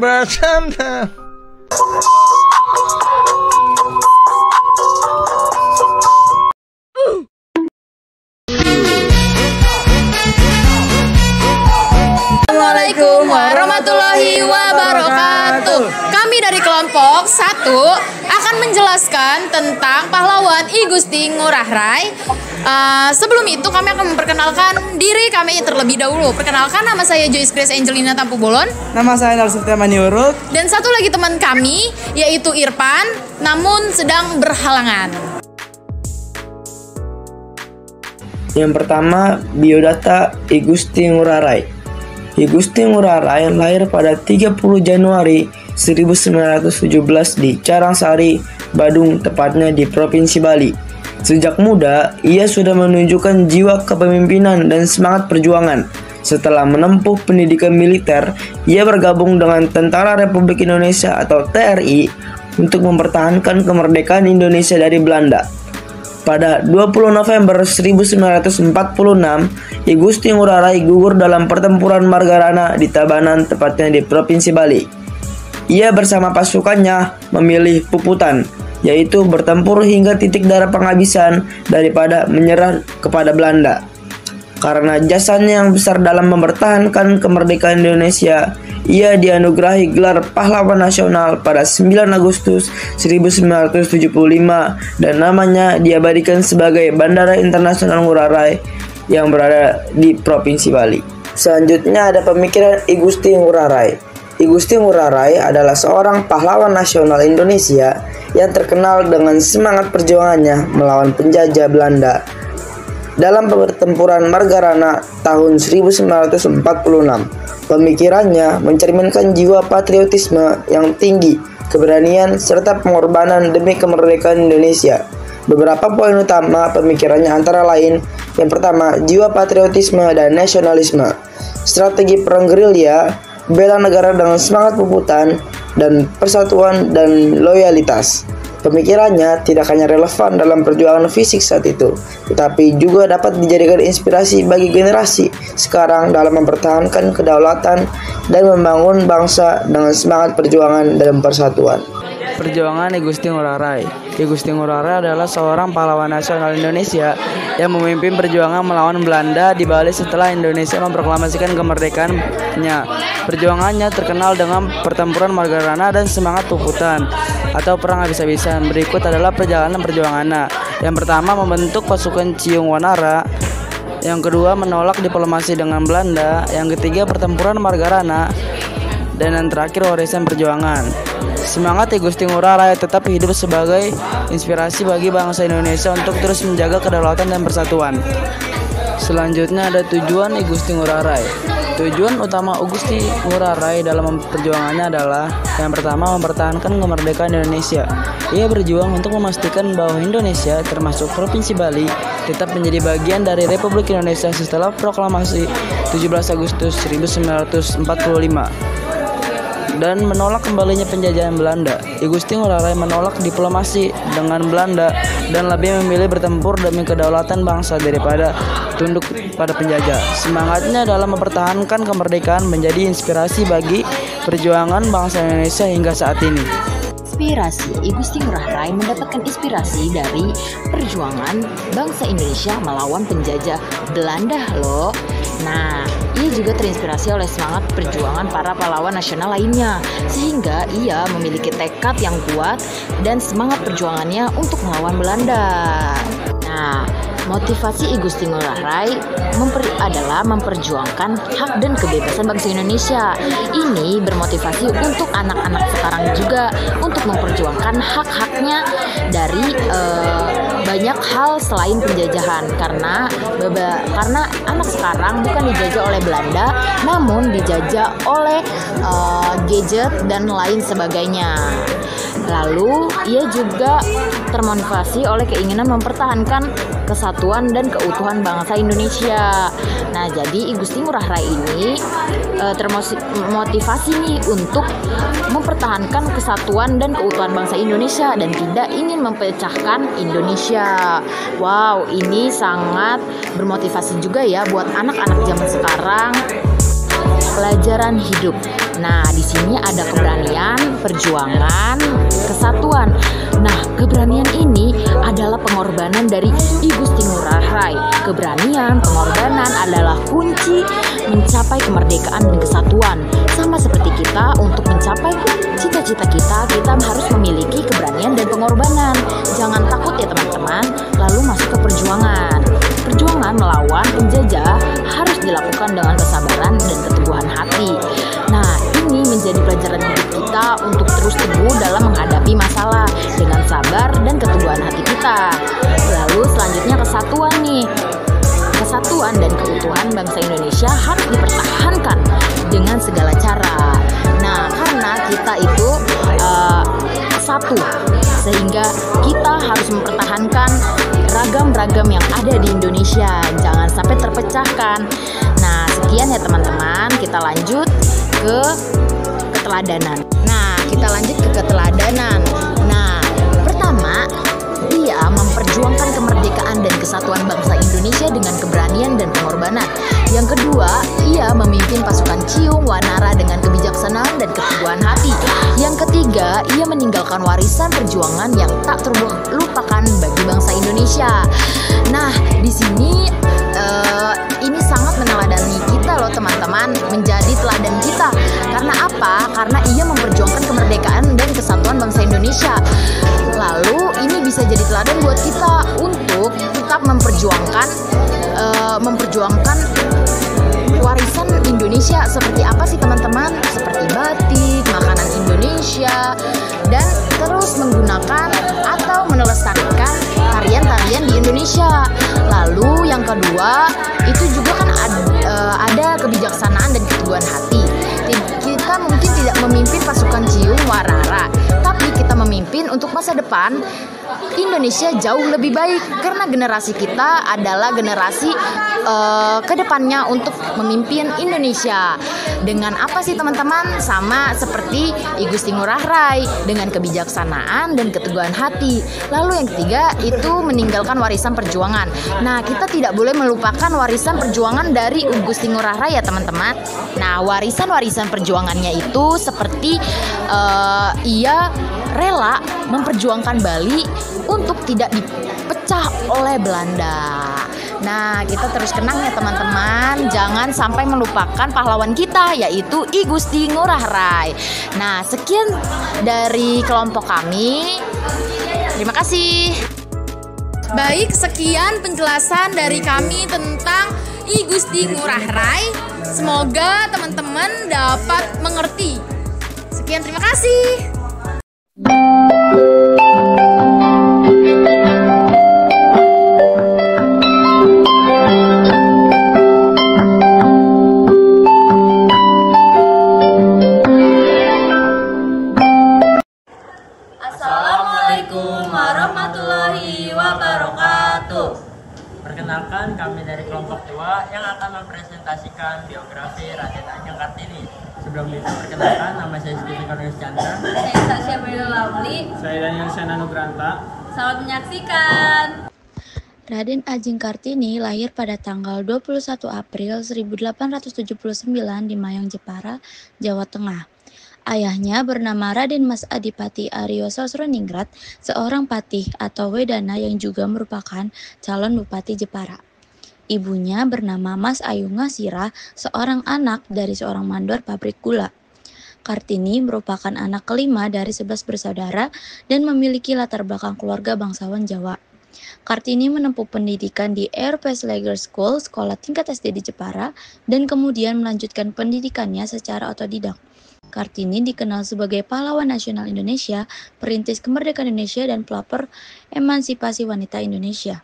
bersama. Assalamualaikum warahmatullahi wabarakatuh. Kami dari kelompok 1 akan menjelaskan tentang pahlawan I Gusti Ngurah Rai. Sebelum itu kami akan memperkenalkan diri kami terlebih dahulu. Perkenalkan, nama saya Joyce Grace Angelina Tampu Bolon. Nama saya Narsutia Maniuruk. Dan satu lagi teman kami yaitu Irfan, namun sedang berhalangan. Yang pertama, biodata I Gusti Ngurah Rai. I Gusti Ngurah Rai lahir pada 30 Januari 1917 di Carangsari, Badung, tepatnya di Provinsi Bali. Sejak muda, ia sudah menunjukkan jiwa kepemimpinan dan semangat perjuangan. Setelah menempuh pendidikan militer, ia bergabung dengan Tentara Republik Indonesia atau TRI untuk mempertahankan kemerdekaan Indonesia dari Belanda. Pada 20 November 1946, I Gusti Ngurah Rai gugur dalam pertempuran Margarana di Tabanan, tepatnya di Provinsi Bali. Ia bersama pasukannya memilih Puputan, yaitu bertempur hingga titik darah penghabisan daripada menyerah kepada Belanda. Karena jasanya yang besar dalam mempertahankan kemerdekaan Indonesia, ia dianugerahi gelar Pahlawan Nasional pada 9 Agustus 1975 dan namanya diabadikan sebagai Bandara Internasional Ngurah Rai yang berada di Provinsi Bali. Selanjutnya ada pemikiran I Gusti Ngurah Rai. I Gusti Ngurah Rai adalah seorang pahlawan nasional Indonesia yang terkenal dengan semangat perjuangannya melawan penjajah Belanda. Dalam pertempuran Margarana tahun 1946, pemikirannya mencerminkan jiwa patriotisme yang tinggi, keberanian, serta pengorbanan demi kemerdekaan Indonesia. Beberapa poin utama pemikirannya antara lain: yang pertama, jiwa patriotisme dan nasionalisme, strategi perang gerilya, bela negara dengan semangat Puputan, dan persatuan dan loyalitas. Pemikirannya tidak hanya relevan dalam perjuangan fisik saat itu, tetapi juga dapat dijadikan inspirasi bagi generasi sekarang dalam mempertahankan kedaulatan dan membangun bangsa dengan semangat perjuangan dan persatuan. Perjuangan I Gusti Ngurah Rai. I Gusti Ngurah Rai adalah seorang pahlawan nasional Indonesia yang memimpin perjuangan melawan Belanda di Bali setelah Indonesia memproklamasikan kemerdekaannya. Perjuangannya terkenal dengan pertempuran Margarana dan semangat Puputan atau perang habis-habisan. Berikut adalah perjalanan perjuangannya. Yang pertama, membentuk pasukan Ciung Wanara. Yang kedua, menolak diplomasi dengan Belanda. Yang ketiga, pertempuran Margarana. Dan yang terakhir, warisan perjuangan. Semangat I Gusti Ngurah Rai tetap hidup sebagai inspirasi bagi bangsa Indonesia untuk terus menjaga kedaulatan dan persatuan. Selanjutnya ada tujuan I Gusti Ngurah Rai. Tujuan utama I Gusti Ngurah Rai dalam perjuangannya adalah: yang pertama, mempertahankan kemerdekaan Indonesia. Ia berjuang untuk memastikan bahwa Indonesia, termasuk Provinsi Bali, tetap menjadi bagian dari Republik Indonesia setelah proklamasi 17 Agustus 1945. Dan menolak kembalinya penjajahan Belanda. I Gusti Ngurah Rai menolak diplomasi dengan Belanda dan lebih memilih bertempur demi kedaulatan bangsa daripada tunduk pada penjajah. Semangatnya dalam mempertahankan kemerdekaan menjadi inspirasi bagi perjuangan bangsa Indonesia hingga saat ini. Inspirasi I Gusti Ngurah Rai mendapatkan inspirasi dari perjuangan bangsa Indonesia melawan penjajah Belanda loh. Nah, ia juga terinspirasi oleh semangat perjuangan para pahlawan nasional lainnya, sehingga ia memiliki tekad yang kuat dan semangat perjuangannya untuk melawan Belanda. Nah, motivasi I Gusti Ngurah Rai adalah memperjuangkan hak dan kebebasan bangsa Indonesia. Ini bermotivasi untuk anak-anak sekarang juga untuk memperjuangkan hak-haknya dari banyak hal selain penjajahan, karena anak sekarang bukan dijajah oleh Belanda, namun dijajah oleh gadget dan lain sebagainya. Lalu ia juga termotivasi oleh keinginan mempertahankan kesatuan dan keutuhan bangsa Indonesia. Nah, jadi I Gusti Ngurah Rai ini termotivasi nih untuk mempertahankan kesatuan dan keutuhan bangsa Indonesia dan tidak ingin mempecahkan Indonesia. Wow, ini sangat bermotivasi juga ya buat anak-anak zaman sekarang. Pelajaran hidup. Nah, di sini ada keberanian, perjuangan, kesatuan. Nah, keberanian ini adalah pengorbanan dari I Gusti Ngurah Rai. Keberanian, pengorbanan adalah kunci mencapai kemerdekaan dan kesatuan. Sama seperti kita, untuk mencapai cita-cita kita harus memiliki keberanian dan pengorbanan. Jangan takut ya teman-teman, lalu masuk ke perjuangan. Perjuangan melawan penjajah harus dilakukan dengan kesabaran dan keteguhan hati. Nah, ini menjadi pelajaran hidup kita untuk terus teguh dalam menghadapi masalah dengan sabar dan keteguhan hati kita. Lalu selanjutnya kesatuan nih. Kesatuan dan keutuhan bangsa Indonesia harus dipertahankan dengan segala cara. Nah, karena kita itu satu, sehingga kita harus mempertahankan ragam-ragam yang ada di Indonesia, jangan sampai terpecahkan. Nah, sekian ya teman-teman, kita lanjut ke keteladanan. Nah, pertama, ia memperjuangkan kemerdekaan dan kesatuan bangsa Indonesia dengan keberanian dan pengorbanan. Yang kedua, ia memimpin pasukan Ciung Wanara dengan kebijaksanaan dan keteguhan hati. Yang ketiga, ia meninggalkan warisan perjuangan yang tak terlupakan bagi bangsa Indonesia. Nah, di sini ini sangat meneladani kita loh teman-teman, menjadi teladan kita. Karena apa? Karena ia memperjuangkan kemerdekaan dan kesatuan bangsa Indonesia. Lalu ini bisa jadi teladan buat kita untuk tetap memperjuangkan warisan Indonesia. Seperti apa sih teman-teman? Seperti batik, makanan Indonesia, dan terus menggunakan atau melestarikan tarian-tarian di Indonesia. Lalu yang kedua, itu juga kan ada kebijaksanaan dan keteguhan hati. Kita mungkin tidak memimpin pasukan Ciung Warara, tapi kita memimpin untuk masa depan Indonesia jauh lebih baik, karena generasi kita adalah generasi kedepannya untuk memimpin Indonesia. Dengan apa sih teman-teman? Sama seperti I Gusti Ngurah Rai, dengan kebijaksanaan dan keteguhan hati. Lalu yang ketiga itu meninggalkan warisan perjuangan. Nah, kita tidak boleh melupakan warisan perjuangan dari I Gusti Ngurah Rai ya teman-teman. Nah, warisan perjuangannya itu seperti ia rela memperjuangkan Bali untuk tidak dipecah oleh Belanda. Nah, kita terus kenang ya teman-teman, jangan sampai melupakan pahlawan kita, yaitu I Gusti Ngurah Rai. Nah, sekian dari kelompok kami. Terima kasih. Baik, sekian penjelasan dari kami tentang I Gusti Ngurah Rai. Semoga teman-teman dapat mengerti. Sekian, terima kasih. Assalamualaikum warahmatullahi wabarakatuh. Perkenalkan, kami dari kelompok 2 yang akan mempresentasikan biografi Raden Ajeng Kartini. Sebelum itu, perkenalkan, nama saya Siti Karnus Chandra. Saya Sasha Belu Lamli. Saya Daniel Sena Nugranta. Selamat menyaksikan. Raden Ajeng Kartini lahir pada tanggal 21 April 1879 di Mayang, Jepara, Jawa Tengah. Ayahnya bernama Raden Mas Adipati Aryo Sosroningrat, seorang patih atau wedana yang juga merupakan calon bupati Jepara. Ibunya bernama Mas Ayu Ngasira, seorang anak dari seorang mandor pabrik gula. Kartini merupakan anak kelima dari 11 bersaudara dan memiliki latar belakang keluarga bangsawan Jawa. Kartini menempuh pendidikan di Air Lager School, sekolah tingkat SD di Jepara, dan kemudian melanjutkan pendidikannya secara otodidak. Kartini dikenal sebagai pahlawan nasional Indonesia, perintis kemerdekaan Indonesia, dan pelopor emansipasi wanita Indonesia.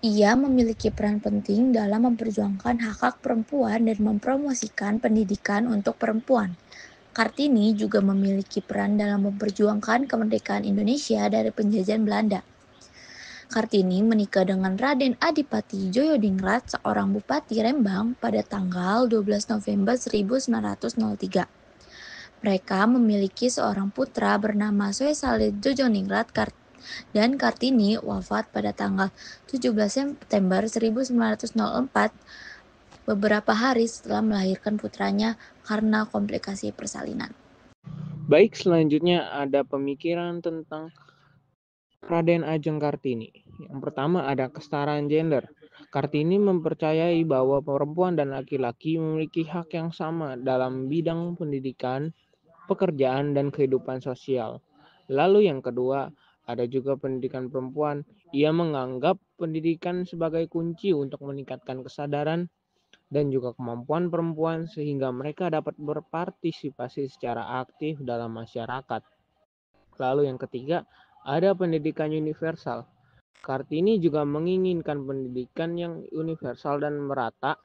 Ia memiliki peran penting dalam memperjuangkan hak-hak perempuan dan mempromosikan pendidikan untuk perempuan. Kartini juga memiliki peran dalam memperjuangkan kemerdekaan Indonesia dari penjajahan Belanda. Kartini menikah dengan Raden Adipati Djoyodingrat, seorang bupati Rembang, pada tanggal 12 November 1903. Mereka memiliki seorang putra bernama Soesalid Djojodingrat dan Kartini wafat pada tanggal 17 September 1904. beberapa hari setelah melahirkan putranya karena komplikasi persalinan. Baik, selanjutnya ada pemikiran tentang Raden Ajeng Kartini. Yang pertama ada kesetaraan gender. Kartini mempercayai bahwa perempuan dan laki-laki memiliki hak yang sama dalam bidang pendidikan, pekerjaan, dan kehidupan sosial. Lalu yang kedua, ada juga pendidikan perempuan. Ia menganggap pendidikan sebagai kunci untuk meningkatkan kesadaran dan juga kemampuan perempuan sehingga mereka dapat berpartisipasi secara aktif dalam masyarakat. Lalu yang ketiga, ada pendidikan universal. Kartini juga menginginkan pendidikan yang universal dan merata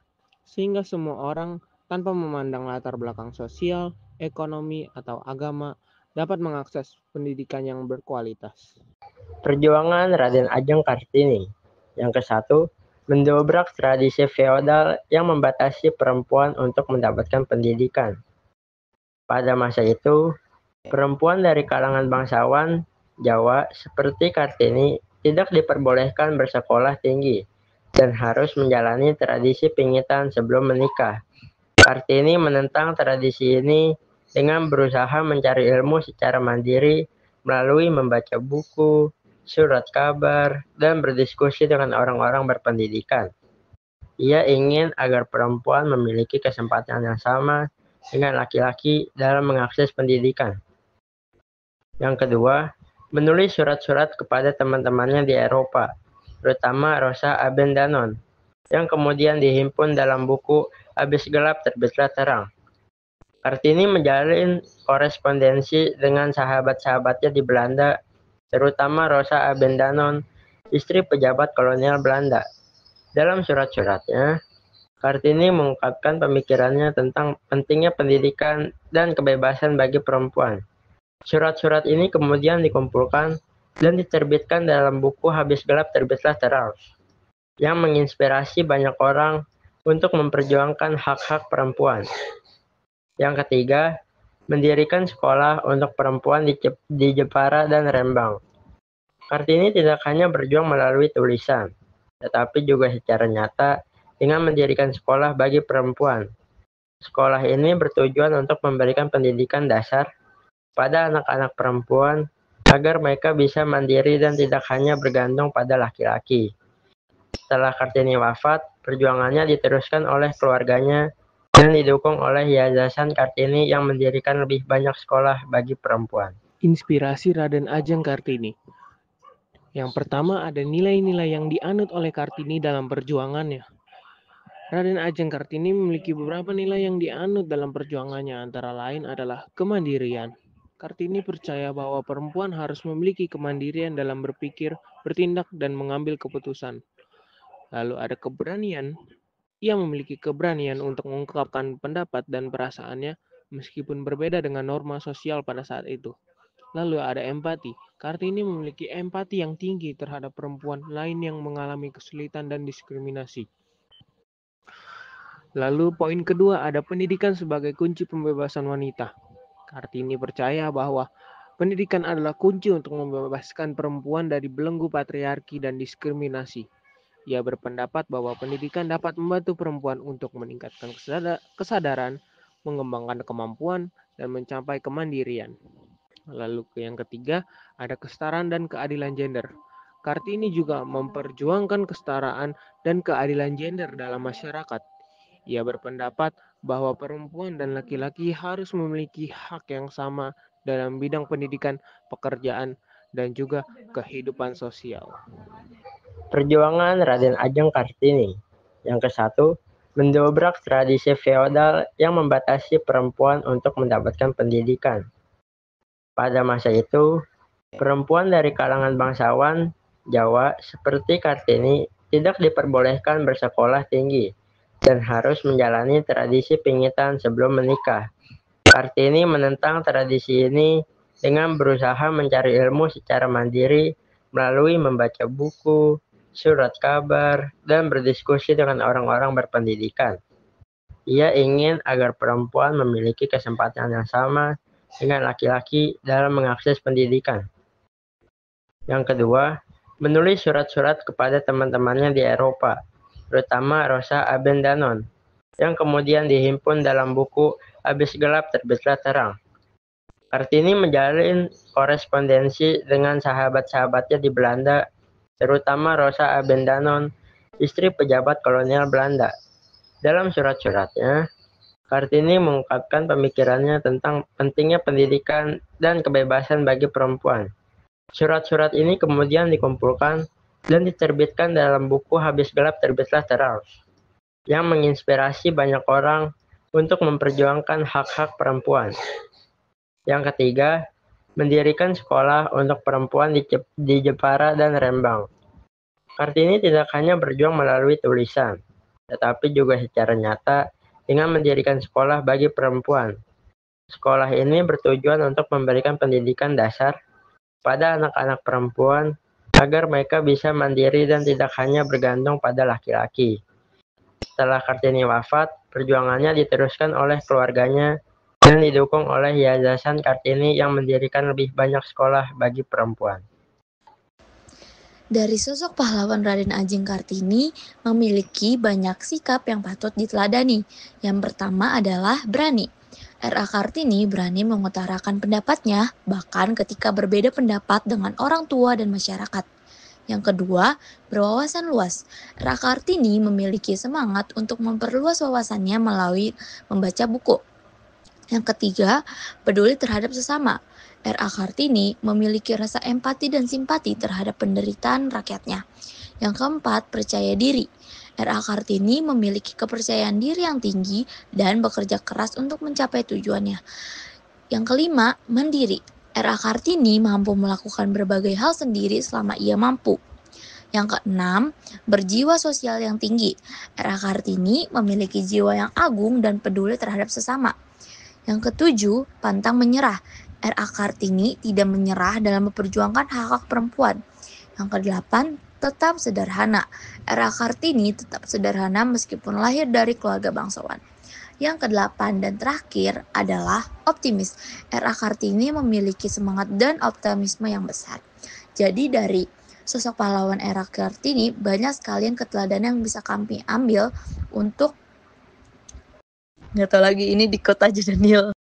sehingga semua orang tanpa memandang latar belakang sosial, ekonomi, atau agama dapat mengakses pendidikan yang berkualitas. Perjuangan Raden Ajeng Kartini. Yang ke-1, mendobrak tradisi feodal yang membatasi perempuan untuk mendapatkan pendidikan. Pada masa itu, perempuan dari kalangan bangsawan Jawa seperti Kartini tidak diperbolehkan bersekolah tinggi dan harus menjalani tradisi pingitan sebelum menikah. Kartini menentang tradisi ini dengan berusaha mencari ilmu secara mandiri melalui membaca buku, surat kabar, dan berdiskusi dengan orang-orang berpendidikan. Ia ingin agar perempuan memiliki kesempatan yang sama dengan laki-laki dalam mengakses pendidikan. Yang kedua, menulis surat-surat kepada teman-temannya di Eropa, terutama Rosa Abendanon, yang kemudian dihimpun dalam buku Habis Gelap Terbitlah Terang. Kartini menjalin korespondensi dengan sahabat-sahabatnya di Belanda, terutama Rosa Abendanon, istri pejabat kolonial Belanda. Dalam surat-suratnya, Kartini mengungkapkan pemikirannya tentang pentingnya pendidikan dan kebebasan bagi perempuan. Surat-surat ini kemudian dikumpulkan dan diterbitkan dalam buku Habis Gelap Terbitlah Terang, yang menginspirasi banyak orang untuk memperjuangkan hak-hak perempuan. Yang ketiga, mendirikan sekolah untuk perempuan di Jepara dan Rembang. Kartini tidak hanya berjuang melalui tulisan, tetapi juga secara nyata dengan mendirikan sekolah bagi perempuan. Sekolah ini bertujuan untuk memberikan pendidikan dasar pada anak-anak perempuan agar mereka bisa mandiri dan tidak hanya bergantung pada laki-laki. Setelah Kartini wafat, perjuangannya diteruskan oleh keluarganya dan didukung oleh Yayasan Kartini yang mendirikan lebih banyak sekolah bagi perempuan. Inspirasi Raden Ajeng Kartini. Yang pertama ada nilai-nilai yang dianut oleh Kartini dalam perjuangannya. Raden Ajeng Kartini memiliki beberapa nilai yang dianut dalam perjuangannya, antara lain adalah kemandirian. Kartini percaya bahwa perempuan harus memiliki kemandirian dalam berpikir, bertindak, dan mengambil keputusan. Lalu ada keberanian. Ia memiliki keberanian untuk mengungkapkan pendapat dan perasaannya meskipun berbeda dengan norma sosial pada saat itu. Lalu ada empati. Kartini memiliki empati yang tinggi terhadap perempuan lain yang mengalami kesulitan dan diskriminasi. Lalu poin kedua ada pendidikan sebagai kunci pembebasan wanita. Kartini percaya bahwa pendidikan adalah kunci untuk membebaskan perempuan dari belenggu patriarki dan diskriminasi. Ia berpendapat bahwa pendidikan dapat membantu perempuan untuk meningkatkan kesadaran, mengembangkan kemampuan, dan mencapai kemandirian. Lalu yang ketiga, ada kesetaraan dan keadilan gender. Kartini juga memperjuangkan kesetaraan dan keadilan gender dalam masyarakat. Ia berpendapat bahwa perempuan dan laki-laki harus memiliki hak yang sama dalam bidang pendidikan, pekerjaan, dan juga kehidupan sosial. Perjuangan Raden Ajeng Kartini. Yang ke-1, mendobrak tradisi feodal yang membatasi perempuan untuk mendapatkan pendidikan. Pada masa itu, perempuan dari kalangan bangsawan Jawa seperti Kartini tidak diperbolehkan bersekolah tinggi dan harus menjalani tradisi pingitan sebelum menikah. Kartini menentang tradisi ini dengan berusaha mencari ilmu secara mandiri melalui membaca buku, surat kabar, dan berdiskusi dengan orang-orang berpendidikan. Ia ingin agar perempuan memiliki kesempatan yang sama dengan laki-laki dalam mengakses pendidikan. Yang kedua, menulis surat-surat kepada teman-temannya di Eropa, terutama Rosa Abendanon, yang kemudian dihimpun dalam buku Habis Gelap Terbitlah Terang. Kartini menjalin korespondensi dengan sahabat-sahabatnya di Belanda, terutama Rosa Abendanon, istri pejabat kolonial Belanda. Dalam surat-suratnya, Kartini mengungkapkan pemikirannya tentang pentingnya pendidikan dan kebebasan bagi perempuan. Surat-surat ini kemudian dikumpulkan dan diterbitkan dalam buku Habis Gelap Terbitlah Terang, yang menginspirasi banyak orang untuk memperjuangkan hak-hak perempuan. Yang ketiga, mendirikan sekolah untuk perempuan di Jepara dan Rembang. Kartini tidak hanya berjuang melalui tulisan, tetapi juga secara nyata dengan mendirikan sekolah bagi perempuan. Sekolah ini bertujuan untuk memberikan pendidikan dasar pada anak-anak perempuan agar mereka bisa mandiri dan tidak hanya bergantung pada laki-laki. Setelah Kartini wafat, perjuangannya diteruskan oleh keluarganya dan didukung oleh Yayasan Kartini yang mendirikan lebih banyak sekolah bagi perempuan. Dari sosok pahlawan Raden Ajeng Kartini memiliki banyak sikap yang patut diteladani. Yang pertama adalah berani. R.A. Kartini berani mengutarakan pendapatnya, bahkan ketika berbeda pendapat dengan orang tua dan masyarakat. Yang kedua, berwawasan luas. R.A. Kartini memiliki semangat untuk memperluas wawasannya melalui membaca buku. Yang ketiga, peduli terhadap sesama. R.A. Kartini memiliki rasa empati dan simpati terhadap penderitaan rakyatnya. Yang keempat, percaya diri. R.A. Kartini memiliki kepercayaan diri yang tinggi dan bekerja keras untuk mencapai tujuannya. Yang kelima, mandiri. R.A. Kartini mampu melakukan berbagai hal sendiri selama ia mampu. Yang keenam, berjiwa sosial yang tinggi. R.A. Kartini memiliki jiwa yang agung dan peduli terhadap sesama. Yang ketujuh, pantang menyerah. R.A. Kartini tidak menyerah dalam memperjuangkan hak-hak perempuan. Yang kedelapan, tetap sederhana. R.A. Kartini tetap sederhana meskipun lahir dari keluarga bangsawan. Yang kedelapan dan terakhir adalah optimis. R.A. Kartini memiliki semangat dan optimisme yang besar. Jadi dari sosok pahlawan R.A. Kartini banyak sekali keteladanan yang bisa kami ambil untuk nggak tahu lagi ini di kota aja Daniel.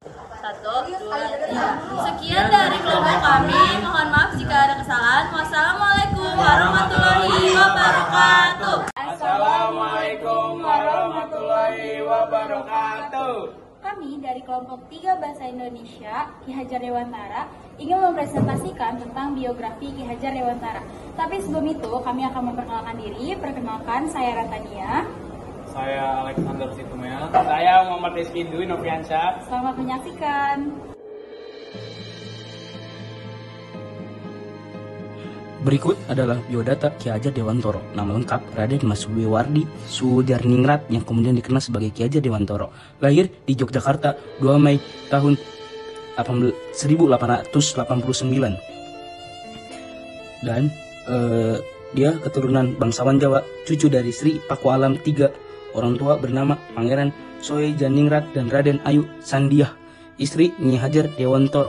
1, 2, 3. Sekian dari kelompok kami. Mohon maaf jika ada kesalahan. Wassalamualaikum warahmatullahi wabarakatuh. Assalamualaikum warahmatullahi wabarakatuh. Kami dari kelompok 3 Bahasa Indonesia Ki Hajar Dewantara ingin mempresentasikan tentang biografi Ki Hajar Dewantara. Tapi sebelum itu kami akan memperkenalkan diri. Perkenalkan, saya Ratania. Saya Alexander Situmel. Saya Muhammad Rizky Dwi Noviansyah. Selamat menyaksikan. Berikut adalah biodata Ki Hajar Dewantara. Nama lengkap Raden Mas Wiwardi Sudarningrat yang kemudian dikenal sebagai Ki Hajar Dewantara. Lahir di Yogyakarta 2 Mei tahun 1889. Dan dia keturunan bangsawan Jawa, cucu dari Sri Pakualam III. Orang tua bernama Pangeran Soe Janingrat dan Raden Ayu Sandiah, istri Nyi Hajar Dewantara.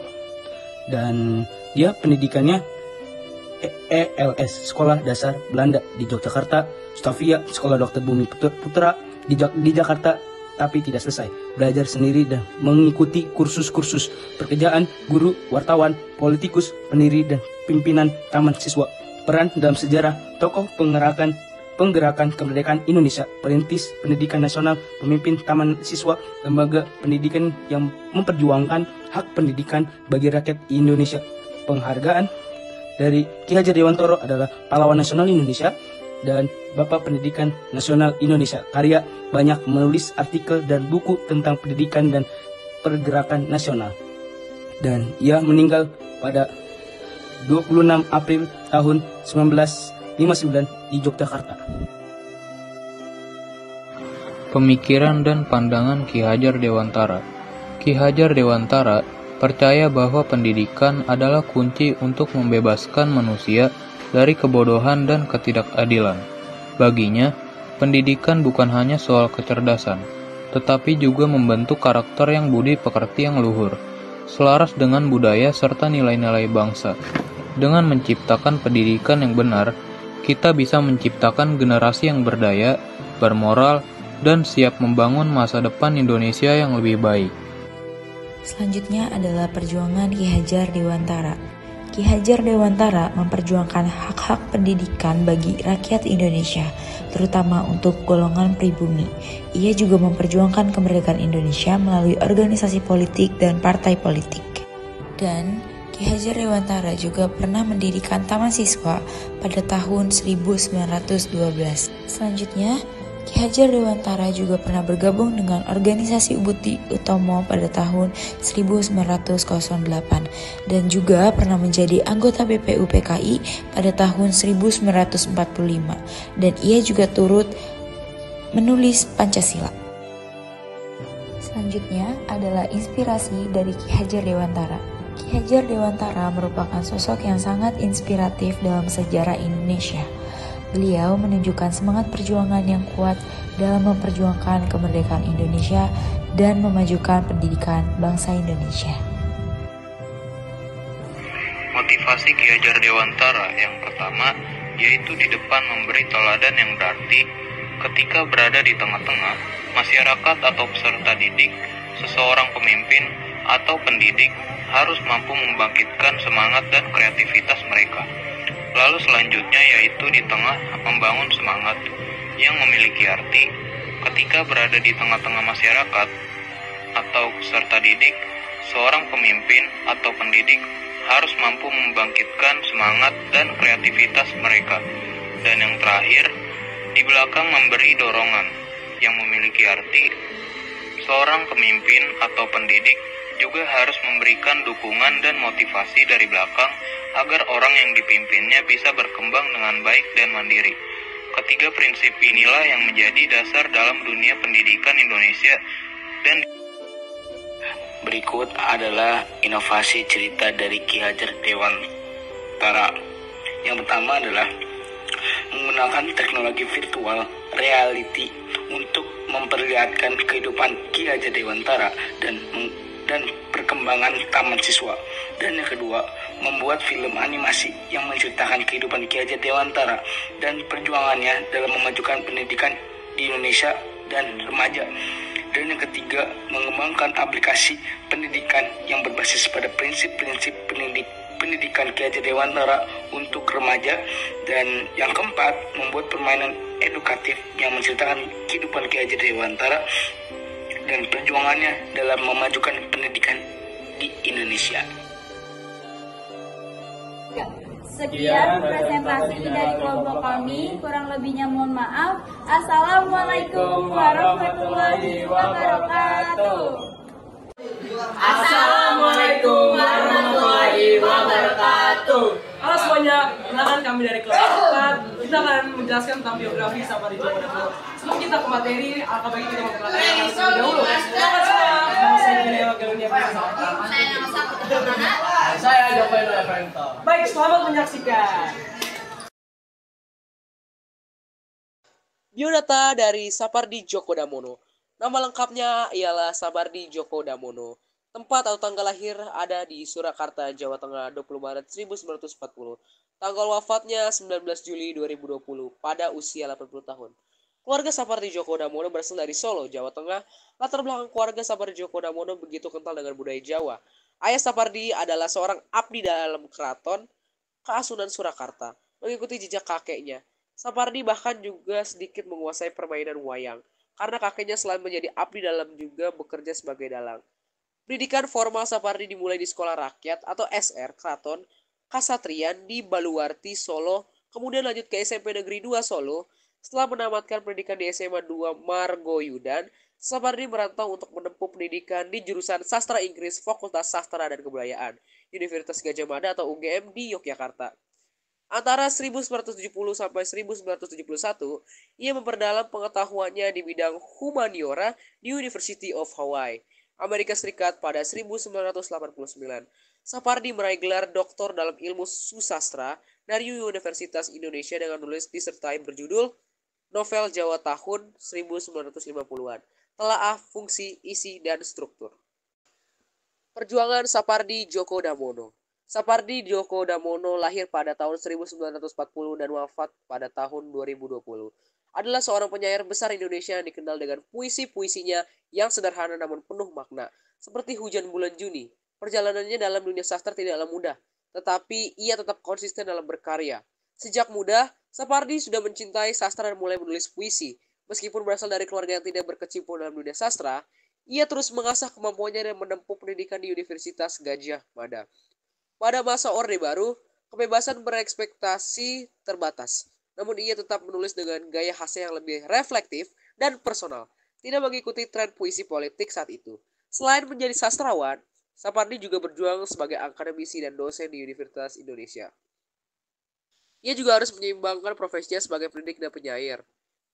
Dan dia pendidikannya ELS, Sekolah Dasar Belanda di Yogyakarta, Stavia, Sekolah Dr. Bumi Putra di Jakarta, tapi tidak selesai. Belajar sendiri dan mengikuti kursus-kursus pekerjaan, guru, wartawan, politikus, pendiri dan pimpinan Taman Siswa. Peran dalam sejarah, tokoh penggerakan kemerdekaan Indonesia, perintis pendidikan nasional, pemimpin Taman Siswa, lembaga pendidikan yang memperjuangkan hak pendidikan bagi rakyat Indonesia. Penghargaan dari Ki Hajar Dewantara adalah Pahlawan Nasional Indonesia dan Bapak Pendidikan Nasional Indonesia. Karya banyak menulis artikel dan buku tentang pendidikan dan pergerakan nasional. Dan ia meninggal pada 26 April tahun 1959 di Yogyakarta. Pemikiran dan pandangan Ki Hajar Dewantara. Ki Hajar Dewantara percaya bahwa pendidikan adalah kunci untuk membebaskan manusia dari kebodohan dan ketidakadilan. Baginya, pendidikan bukan hanya soal kecerdasan, tetapi juga membentuk karakter yang budi pekerti yang luhur, selaras dengan budaya serta nilai-nilai bangsa. Dengan menciptakan pendidikan yang benar, kita bisa menciptakan generasi yang berdaya bermoral, dan siap membangun masa depan Indonesia yang lebih baik. Selanjutnya adalah perjuangan Ki Hajar Dewantara. Ki Hajar Dewantara memperjuangkan hak-hak pendidikan bagi rakyat Indonesia, terutama untuk golongan pribumi. Ia juga memperjuangkan kemerdekaan Indonesia melalui organisasi politik dan partai politik. Dan Ki Hajar Dewantara juga pernah mendirikan Taman Siswa pada tahun 1912. Selanjutnya, Ki Hajar Dewantara juga pernah bergabung dengan organisasi Budi Utomo pada tahun 1908 dan juga pernah menjadi anggota BPU PKI pada tahun 1945 dan ia juga turut menulis Pancasila. Selanjutnya adalah inspirasi dari Ki Hajar Dewantara. Ki Hajar Dewantara merupakan sosok yang sangat inspiratif dalam sejarah Indonesia. Beliau menunjukkan semangat perjuangan yang kuat dalam memperjuangkan kemerdekaan Indonesia dan memajukan pendidikan bangsa Indonesia. Motivasi Ki Hajar Dewantara yang pertama yaitu di depan memberi teladan yang berarti ketika berada di tengah-tengah masyarakat atau peserta didik, seseorang pemimpin atau pendidik harus mampu membangkitkan semangat dan kreativitas mereka. Lalu selanjutnya yaitu di tengah membangun semangat yang memiliki arti ketika berada di tengah-tengah masyarakat atau peserta didik, seorang pemimpin atau pendidik harus mampu membangkitkan semangat dan kreativitas mereka. Dan yang terakhir, di belakang memberi dorongan yang memiliki arti, seorang pemimpin atau pendidik juga harus memberikan dukungan dan motivasi dari belakang agar orang yang dipimpinnya bisa berkembang dengan baik dan mandiri. Ketiga prinsip inilah yang menjadi dasar dalam dunia pendidikan Indonesia. Dan berikut adalah inovasi cerita dari Ki Hajar Dewantara. Yang pertama adalah menggunakan teknologi virtual reality untuk memperlihatkan kehidupan Ki Hajar Dewantara dan perkembangan Taman Siswa. Dan yang kedua, membuat film animasi yang menceritakan kehidupan Ki Hajar Dewantara dan perjuangannya dalam memajukan pendidikan di Indonesia dan remaja. Dan yang ketiga, mengembangkan aplikasi pendidikan yang berbasis pada prinsip-prinsip pendidikan Ki Hajar Dewantara untuk remaja. Dan yang keempat, membuat permainan edukatif yang menceritakan kehidupan Ki Hajar Dewantara dan perjuangannya dalam memajukan pendidikan di Indonesia. Sekian presentasi dari kelompok kami, kurang lebihnya mohon maaf. Assalamualaikum warahmatullahi wabarakatuh. Assalamualaikum warahmatullahi wabarakatuh. Halo semuanya, kenalkan kami dari kelompok 4. Kita akan menjelaskan tentang biografi Sapardi Djoko Damono. Sebelum kita ke materi, alangkah baiknya kita memperkenalkan kami terlebih dahulu. Silakan semua. Nama saya Gideon Galunia Prasanta. Saya nama Saputra. Saya Jokowi Efrento. Baik, selamat menyaksikan. Biodata dari Sapardi Djoko Damono. Nama lengkapnya ialah Sapardi Djoko Damono. Tempat atau tanggal lahir ada di Surakarta, Jawa Tengah, 20 Maret 1940. Tanggal wafatnya 19 Juli 2020 pada usia 80 tahun. Keluarga Sapardi Djoko Damono berasal dari Solo, Jawa Tengah. Latar belakang keluarga Sapardi Djoko Damono begitu kental dengan budaya Jawa. Ayah Sapardi adalah seorang abdi dalam keraton Keasunan Surakarta. Mengikuti jejak kakeknya, Sapardi bahkan juga sedikit menguasai permainan wayang, karena kakeknya selain menjadi abdi dalam juga bekerja sebagai dalang. Pendidikan formal Sapardi dimulai di Sekolah Rakyat atau SR Keraton Kasatrian di Baluwarti, Solo, kemudian lanjut ke SMP Negeri 2 Solo. Setelah menamatkan pendidikan di SMA 2 Margoyudan, Sapardi merantau untuk menempuh pendidikan di jurusan Sastra Inggris Fakultas Sastra dan Kebudayaan, Universitas Gadjah Mada atau UGM di Yogyakarta. Antara 1970 sampai 1971, ia memperdalam pengetahuannya di bidang humaniora di University of Hawaii, Amerika Serikat pada 1989. Sapardi meraih gelar doktor dalam ilmu susastra dari Universitas Indonesia dengan menulis disertai berjudul Novel Jawa tahun 1950-an, Telaah Fungsi, Isi, dan Struktur. Perjuangan Sapardi Djoko Damono. Sapardi Djoko Damono lahir pada tahun 1940 dan wafat pada tahun 2020. adalah seorang penyair besar Indonesia yang dikenal dengan puisi-puisinya yang sederhana namun penuh makna. Seperti Hujan Bulan Juni, perjalanannya dalam dunia sastra tidaklah mudah, tetapi ia tetap konsisten dalam berkarya. Sejak muda, Sapardi sudah mencintai sastra dan mulai menulis puisi. Meskipun berasal dari keluarga yang tidak berkecimpung dalam dunia sastra, ia terus mengasah kemampuannya dan menempuh pendidikan di Universitas Gadjah Mada. Pada masa Orde Baru, kebebasan berekspektasi terbatas. Namun ia tetap menulis dengan gaya khasnya yang lebih reflektif dan personal, tidak mengikuti tren puisi politik saat itu. Selain menjadi sastrawan, Sapardi juga berjuang sebagai akademisi dan dosen di Universitas Indonesia. Ia juga harus menyeimbangkan profesinya sebagai pendidik dan penyair,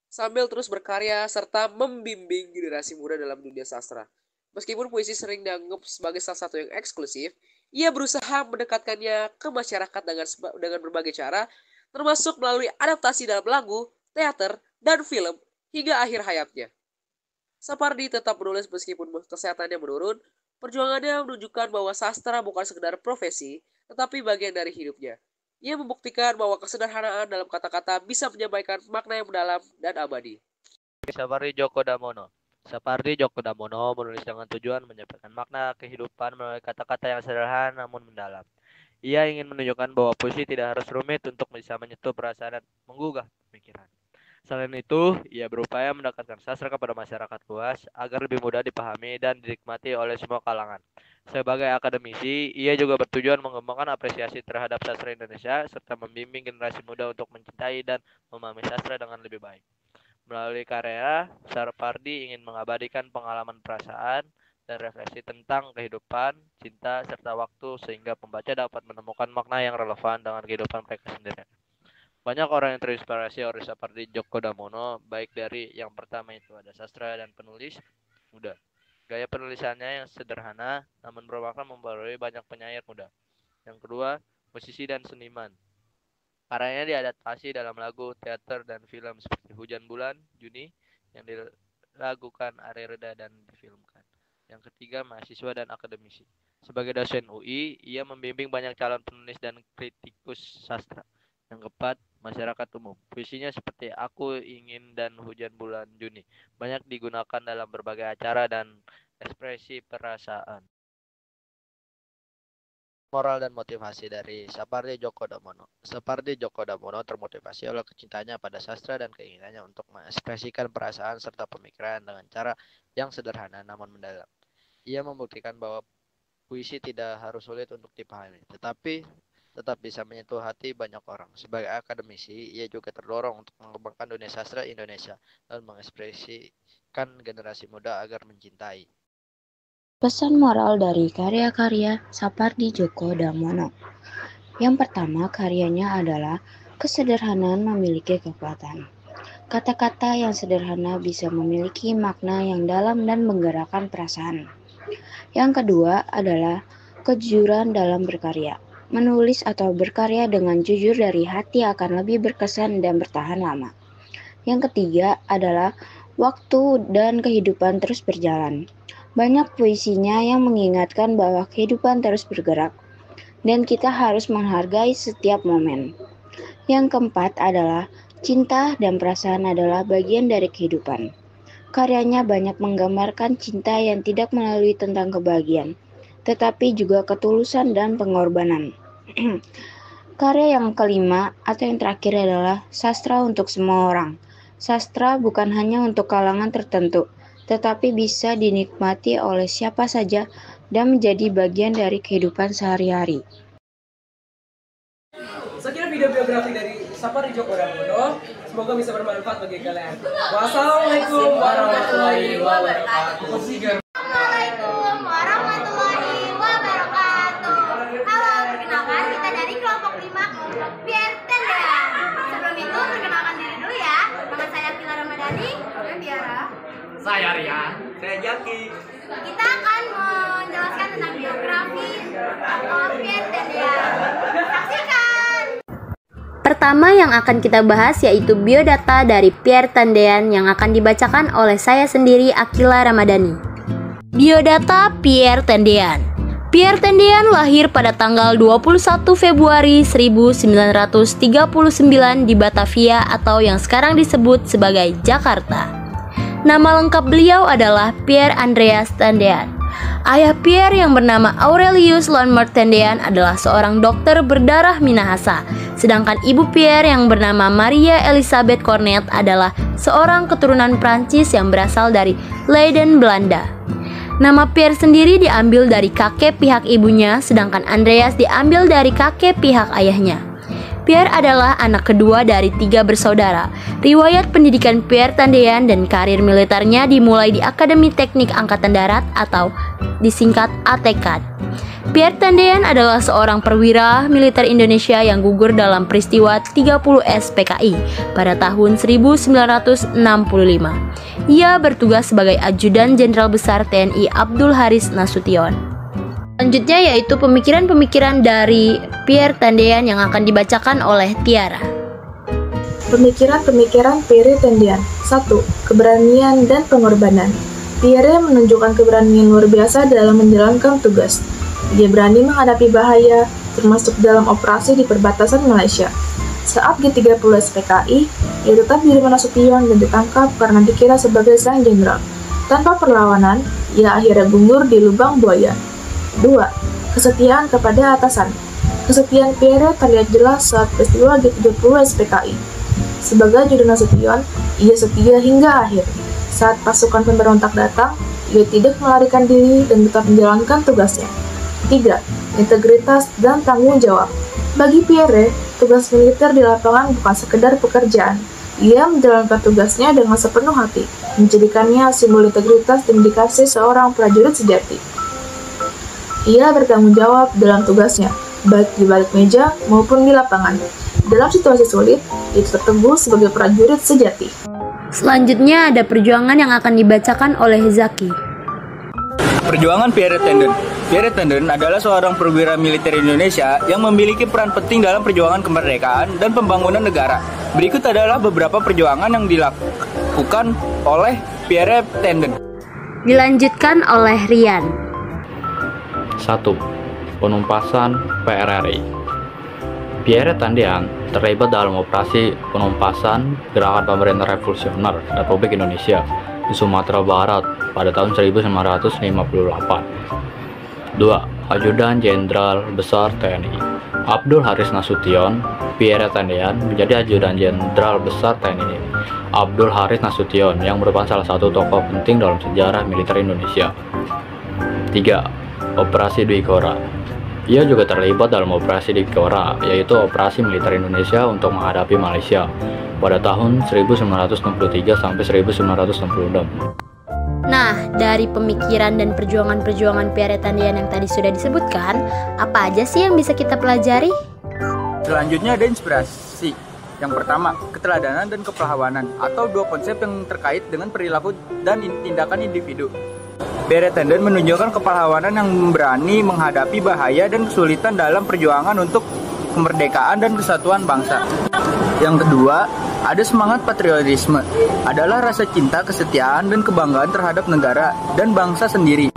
sambil terus berkarya serta membimbing generasi muda dalam dunia sastra. Meskipun puisi sering dianggap sebagai salah satu yang eksklusif, ia berusaha mendekatkannya ke masyarakat dengan berbagai cara, termasuk melalui adaptasi dalam lagu, teater, dan film hingga akhir hayatnya. Sapardi tetap menulis meskipun kesehatannya menurun. Perjuangannya menunjukkan bahwa sastra bukan sekedar profesi, tetapi bagian dari hidupnya. Ia membuktikan bahwa kesederhanaan dalam kata-kata bisa menyampaikan makna yang mendalam dan abadi. Sapardi Djoko Damono. Sapardi Djoko Damono menulis dengan tujuan menyampaikan makna kehidupan melalui kata-kata yang sederhana namun mendalam. Ia ingin menunjukkan bahwa puisi tidak harus rumit untuk bisa menyentuh perasaan dan menggugah pemikiran. Selain itu, ia berupaya mendekatkan sastra kepada masyarakat luas agar lebih mudah dipahami dan dinikmati oleh semua kalangan. Sebagai akademisi, ia juga bertujuan mengembangkan apresiasi terhadap sastra Indonesia serta membimbing generasi muda untuk mencintai dan memahami sastra dengan lebih baik. Melalui karya, Sapardi ingin mengabadikan pengalaman perasaan dan refleksi tentang kehidupan, cinta, serta waktu sehingga pembaca dapat menemukan makna yang relevan dengan kehidupan mereka sendiri. Banyak orang yang terinspirasi oleh Sapardi Djoko Damono, baik dari yang pertama itu ada sastra dan penulis muda. Gaya penulisannya yang sederhana namun bermakna mempengaruhi banyak penyair muda. Yang kedua, musisi dan seniman. Karyanya diadaptasi dalam lagu, teater, dan film seperti Hujan Bulan Juni yang dilakukan Ari Reda dan difilmkan. Yang ketiga, mahasiswa dan akademisi. Sebagai dosen UI, ia membimbing banyak calon penulis dan kritikus sastra. Yang keempat, masyarakat umum. Puisinya seperti Aku Ingin dan Hujan Bulan Juni banyak digunakan dalam berbagai acara dan ekspresi perasaan. Moral dan motivasi dari Sapardi Djoko Damono. Sapardi Djoko Damono termotivasi oleh kecintanya pada sastra dan keinginannya untuk mengekspresikan perasaan serta pemikiran dengan cara yang sederhana namun mendalam. Ia membuktikan bahwa puisi tidak harus sulit untuk dipahami, tetapi tetap bisa menyentuh hati banyak orang. Sebagai akademisi, ia juga terdorong untuk mengembangkan dunia sastra Indonesia dan mengekspresikan generasi muda agar mencintai. Pesan moral dari karya-karya Sapardi Djoko Damono. Yang pertama, karyanya adalah kesederhanaan memiliki kekuatan. Kata-kata yang sederhana bisa memiliki makna yang dalam dan menggerakkan perasaan. Yang kedua adalah kejujuran dalam berkarya. Menulis atau berkarya dengan jujur dari hati akan lebih berkesan dan bertahan lama. Yang ketiga adalah waktu dan kehidupan terus berjalan. Banyak puisinya yang mengingatkan bahwa kehidupan terus bergerak dan kita harus menghargai setiap momen. Yang keempat adalah cinta dan perasaan adalah bagian dari kehidupan. Karyanya banyak menggambarkan cinta yang tidak melalui tentang kebahagiaan, tetapi juga ketulusan dan pengorbanan. Karya yang kelima atau yang terakhir adalah sastra untuk semua orang. Sastra bukan hanya untuk kalangan tertentu, tetapi bisa dinikmati oleh siapa saja dan menjadi bagian dari kehidupan sehari-hari. Sekian video biografi dari Sapardi Djoko Damono. Semoga bisa bermanfaat bagi kalian. Wassalamualaikum warahmatullahi wabarakatuh. Assalamualaikum warahmatullahi wabarakatuh. Halo, perkenalkan kita dari kelompok 5 Pierre Tendean. Sebelum itu perkenalkan diri dulu ya. Nama saya Pilar Ramadhani. Saya Tiara. Saya Rian. Saya Jaki. Kita akan menjelaskan tentang biografi Pierre Tendean. Saksikan. Pertama yang akan kita bahas yaitu biodata dari Pierre Tendean yang akan dibacakan oleh saya sendiri, Akila Ramadhani. Biodata Pierre Tendean. Pierre Tendean lahir pada tanggal 21 Februari 1939 di Batavia atau yang sekarang disebut sebagai Jakarta. Nama lengkap beliau adalah Pierre Andreas Tendean. Ayah Pierre yang bernama Aurelius Lonmert Tendean adalah seorang dokter berdarah Minahasa, sedangkan ibu Pierre yang bernama Maria Elisabeth Cornet adalah seorang keturunan Prancis yang berasal dari Leiden, Belanda. Nama Pierre sendiri diambil dari kakek pihak ibunya, sedangkan Andreas diambil dari kakek pihak ayahnya. Pierre adalah anak kedua dari 3 bersaudara. Riwayat pendidikan Pierre Tendean dan karir militernya dimulai di Akademi Teknik Angkatan Darat atau disingkat ATK. Pierre Tendean adalah seorang perwira militer Indonesia yang gugur dalam peristiwa 30S PKI pada tahun 1965. Ia bertugas sebagai Ajudan Jenderal Besar TNI Abdul Haris Nasution. Selanjutnya yaitu pemikiran-pemikiran dari Pierre Tendean yang akan dibacakan oleh Tiara. Pemikiran-pemikiran Pierre Tendean. 1. Keberanian dan pengorbanan. Pierre menunjukkan keberanian luar biasa dalam menjalankan tugas. Dia berani menghadapi bahaya, termasuk dalam operasi di perbatasan Malaysia. Saat G30 SPKI, ia tetap di rumah Nasution dan ditangkap karena dikira sebagai sang jenderal. Tanpa perlawanan, ia akhirnya gugur di lubang buaya. 2. Kesetiaan kepada atasan. Kesetiaan Pierre terlihat jelas saat peristiwa G30 SPKI. Sebagai ajudan Nasution, ia setia hingga akhir. Saat pasukan pemberontak datang, ia tidak melarikan diri dan tetap menjalankan tugasnya. 3. Integritas dan tanggung jawab. Bagi Pierre, tugas militer di lapangan bukan sekedar pekerjaan. Ia menjalankan tugasnya dengan sepenuh hati, menjadikannya simbol integritas dan dedikasi seorang prajurit sejati. Ia bertanggung jawab dalam tugasnya, baik di balik meja maupun di lapangan. Dalam situasi sulit, ia tetap teguh sebagai prajurit sejati. Selanjutnya ada perjuangan yang akan dibacakan oleh Zaki. Perjuangan Pierre Tendean. Pierre Tendean adalah seorang perwira militer Indonesia yang memiliki peran penting dalam perjuangan kemerdekaan dan pembangunan negara. Berikut adalah beberapa perjuangan yang dilakukan oleh Pierre Tendean. Dilanjutkan oleh Rian. 1. Penumpasan PRRI. Pierre Tendean terlibat dalam operasi penumpasan Gerakan Pemerintah Revolusioner Republik Indonesia di Sumatera Barat pada tahun 1958. 2. Ajudan Jenderal Besar TNI Abdul Haris Nasution. Pierre Tendean menjadi Ajudan Jenderal Besar TNI Abdul Haris Nasution yang merupakan salah satu tokoh penting dalam sejarah militer Indonesia. 3. Operasi Dwi Kora. Ia juga terlibat dalam operasi Dwi Kora, yaitu operasi militer Indonesia untuk menghadapi Malaysia pada tahun 1963 sampai 1966. Nah, dari pemikiran dan perjuangan-perjuangan Pierre Tendean yang tadi sudah disebutkan, apa aja sih yang bisa kita pelajari? Selanjutnya ada inspirasi. Yang pertama, keteladanan dan kepahlawanan, atau dua konsep yang terkait dengan perilaku dan tindakan individu. Pierre Tendean menunjukkan kepahlawanan yang berani menghadapi bahaya dan kesulitan dalam perjuangan untuk kemerdekaan dan kesatuan bangsa. Yang kedua, ada semangat patriotisme, adalah rasa cinta, kesetiaan, dan kebanggaan terhadap negara dan bangsa sendiri.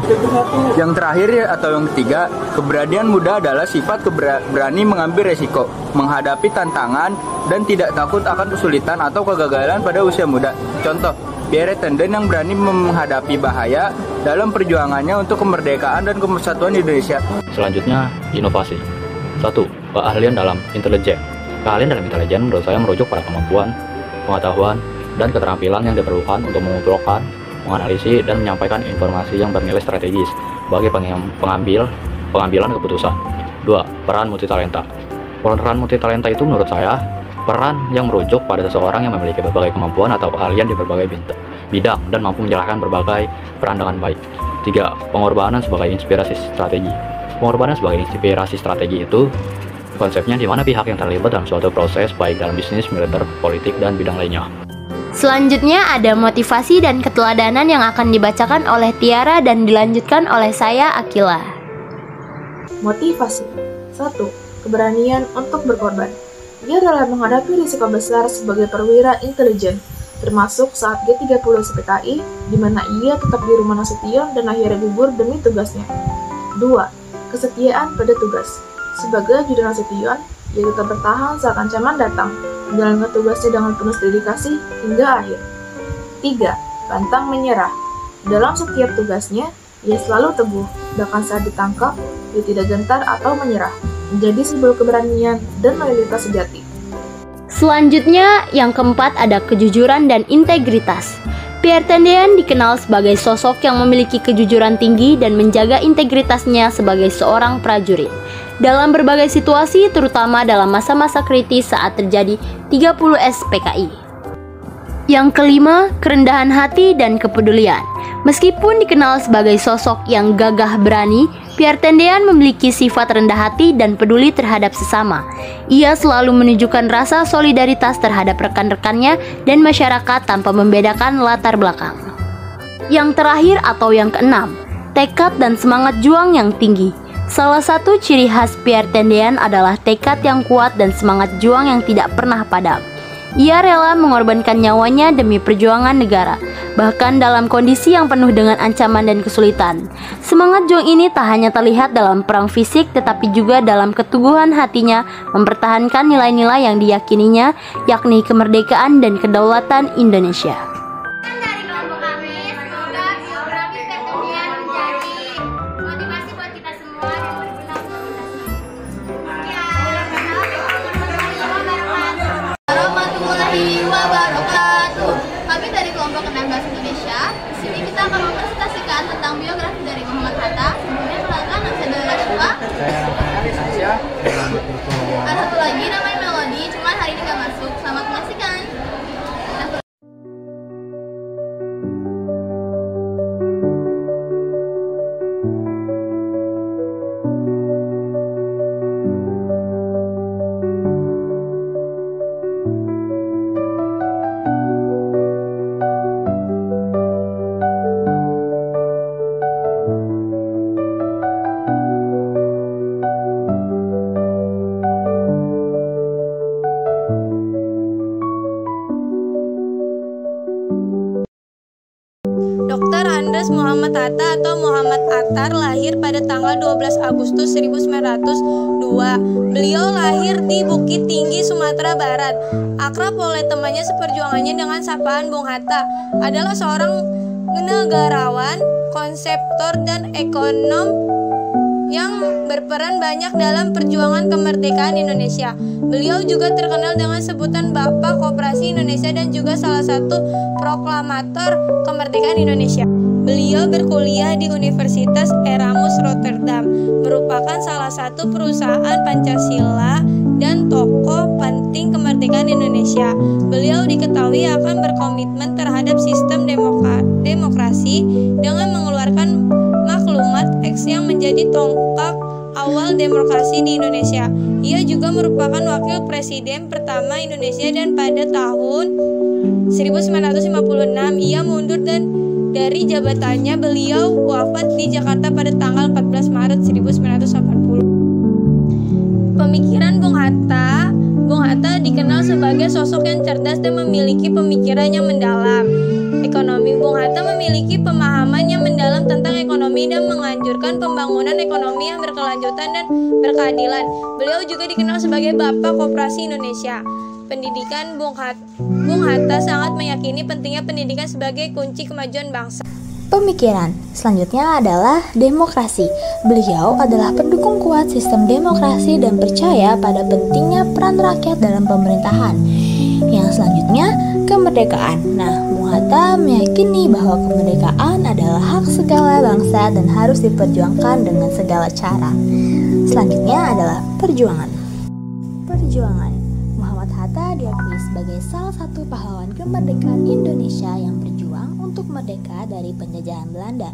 Yang terakhir atau yang ketiga, keberanian muda adalah sifat berani mengambil resiko, menghadapi tantangan, dan tidak takut akan kesulitan atau kegagalan pada usia muda. Contoh, Pierre Tendean yang berani menghadapi bahaya dalam perjuangannya untuk kemerdekaan dan kesatuan Indonesia. Selanjutnya, inovasi. 1. Keahlian dalam intelijen. Keahlian dalam intelijen menurut saya merujuk pada kemampuan, pengetahuan, dan keterampilan yang diperlukan untuk mengumpulkan, menganalisis, dan menyampaikan informasi yang bernilai strategis bagi pengambilan keputusan. 2. Peran multitalenta. Peran multitalenta itu menurut saya peran yang merujuk pada seseorang yang memiliki berbagai kemampuan atau keahlian di berbagai bidang dan mampu menjalankan berbagai peran dengan baik. 3. Pengorbanan sebagai inspirasi strategi. Pengorbanan sebagai inspirasi strategi itu konsepnya di mana pihak yang terlibat dalam suatu proses baik dalam bisnis, militer, politik, dan bidang lainnya. Selanjutnya ada motivasi dan keteladanan yang akan dibacakan oleh Tiara dan dilanjutkan oleh saya, Akila. Motivasi. 1. Keberanian untuk berkorban. Ia rela menghadapi risiko besar sebagai perwira intelijen, termasuk saat G30 SPKI, di mana ia tetap di rumah Nasution dan akhirnya gugur demi tugasnya. 2. kesetiaan pada tugas. Sebagai Juri Nasution, ia tetap bertahan saat ancaman datang, menjalankan tugasnya dengan penuh dedikasi hingga akhir. 3. Pantang menyerah. Dalam setiap tugasnya, ia selalu teguh, bahkan saat ditangkap, ia tidak gentar atau menyerah, menjadi simbol keberanian dan loyalitas sejati. Selanjutnya, yang keempat ada kejujuran dan integritas. Pierre Tendean dikenal sebagai sosok yang memiliki kejujuran tinggi dan menjaga integritasnya sebagai seorang prajurit dalam berbagai situasi, terutama dalam masa-masa kritis saat terjadi 30 SPKI. Yang kelima, kerendahan hati dan kepedulian. Meskipun dikenal sebagai sosok yang gagah berani, Pierre Tendean memiliki sifat rendah hati dan peduli terhadap sesama. Ia selalu menunjukkan rasa solidaritas terhadap rekan-rekannya dan masyarakat tanpa membedakan latar belakang. Yang terakhir atau yang keenam, tekad dan semangat juang yang tinggi. Salah satu ciri khas Pierre Tendean adalah tekad yang kuat dan semangat juang yang tidak pernah padam. Ia rela mengorbankan nyawanya demi perjuangan negara, bahkan dalam kondisi yang penuh dengan ancaman dan kesulitan. Semangat juang ini tak hanya terlihat dalam perang fisik, tetapi juga dalam keteguhan hatinya mempertahankan nilai-nilai yang diyakininya, yakni kemerdekaan dan kedaulatan Indonesia. Dari kelompok kami, semoga biografi Pierre Tendean menjadi motivasi buat kita semua dan berguna untuk kita semua. Warahmatullahi wabarakatuh. Kami dari kelompok 16 Indonesia. Di sini kita akan mempresentasikan tentang biografi dari Muhammad Hatta. Kemudian perkenalkan nama saya Dora Shiva. Ada satu lagi namanya Melody, cuma hari ini nggak masuk. Selamat menyaksikan. Dr. Andreas Muhammad Hatta atau Muhammad Attar lahir pada tanggal 12 Agustus 1902. Beliau lahir di Bukit Tinggi, Sumatera Barat. Akrab oleh temannya seperjuangannya dengan sapaan Bung Hatta. Adalah seorang negarawan, konseptor, dan ekonom yang berperan banyak dalam perjuangan kemerdekaan Indonesia. Beliau juga terkenal dengan sebutan Bapak Koperasi Indonesia dan juga salah satu proklamator kemerdekaan Indonesia. Beliau berkuliah di Universitas Erasmus Rotterdam, merupakan salah satu perusahaan Pancasila dan tokoh penting kemerdekaan Indonesia. Beliau diketahui akan berkomitmen terhadap sistem demokrasi dengan mengeluarkan maklumat X yang menjadi tonggak awal demokrasi di Indonesia. Ia juga merupakan wakil presiden pertama Indonesia dan pada tahun 1956 ia mundur dari jabatannya. Beliau wafat di Jakarta pada tanggal 14 Maret 1980. Pemikiran Bung Hatta dikenal sebagai sosok yang cerdas dan memiliki pemikiran yang mendalam. Ekonomi. Bung Hatta memiliki pemahaman yang mendalam tentang ekonomi dan menganjurkan pembangunan ekonomi yang berkelanjutan dan berkeadilan. Beliau juga dikenal sebagai Bapak Koperasi Indonesia. Pendidikan. Bung Hatta sangat meyakini pentingnya pendidikan sebagai kunci kemajuan bangsa. Pemikiran selanjutnya adalah demokrasi. Beliau adalah pendukung kuat sistem demokrasi dan percaya pada pentingnya peran rakyat dalam pemerintahan. Yang selanjutnya, kemerdekaan. Nah, Bung Hatta meyakini bahwa kemerdekaan adalah hak segala bangsa dan harus diperjuangkan dengan segala cara. Selanjutnya adalah perjuangan. Muhammad Hatta diakui sebagai salah satu pahlawan kemerdekaan Indonesia yang berjuang untuk merdeka dari penjajahan Belanda.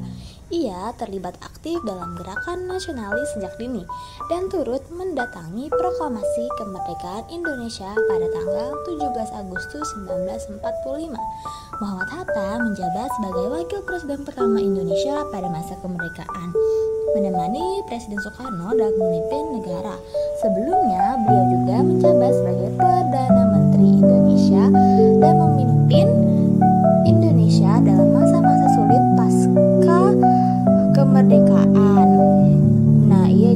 Ia terlibat aktif dalam gerakan nasionalis sejak dini dan turut mendatangi proklamasi kemerdekaan Indonesia pada tanggal 17 Agustus 1945. Muhammad Hatta menjabat sebagai wakil presiden pertama Indonesia pada masa kemerdekaan, menemani Presiden Soekarno dalam memimpin negara. Sebelumnya, beliau juga menjabat sebagai Perdana Menteri Indonesia dan memimpin Indonesia dalam masa-masa sulit pasca kemerdekaan. Nah, ia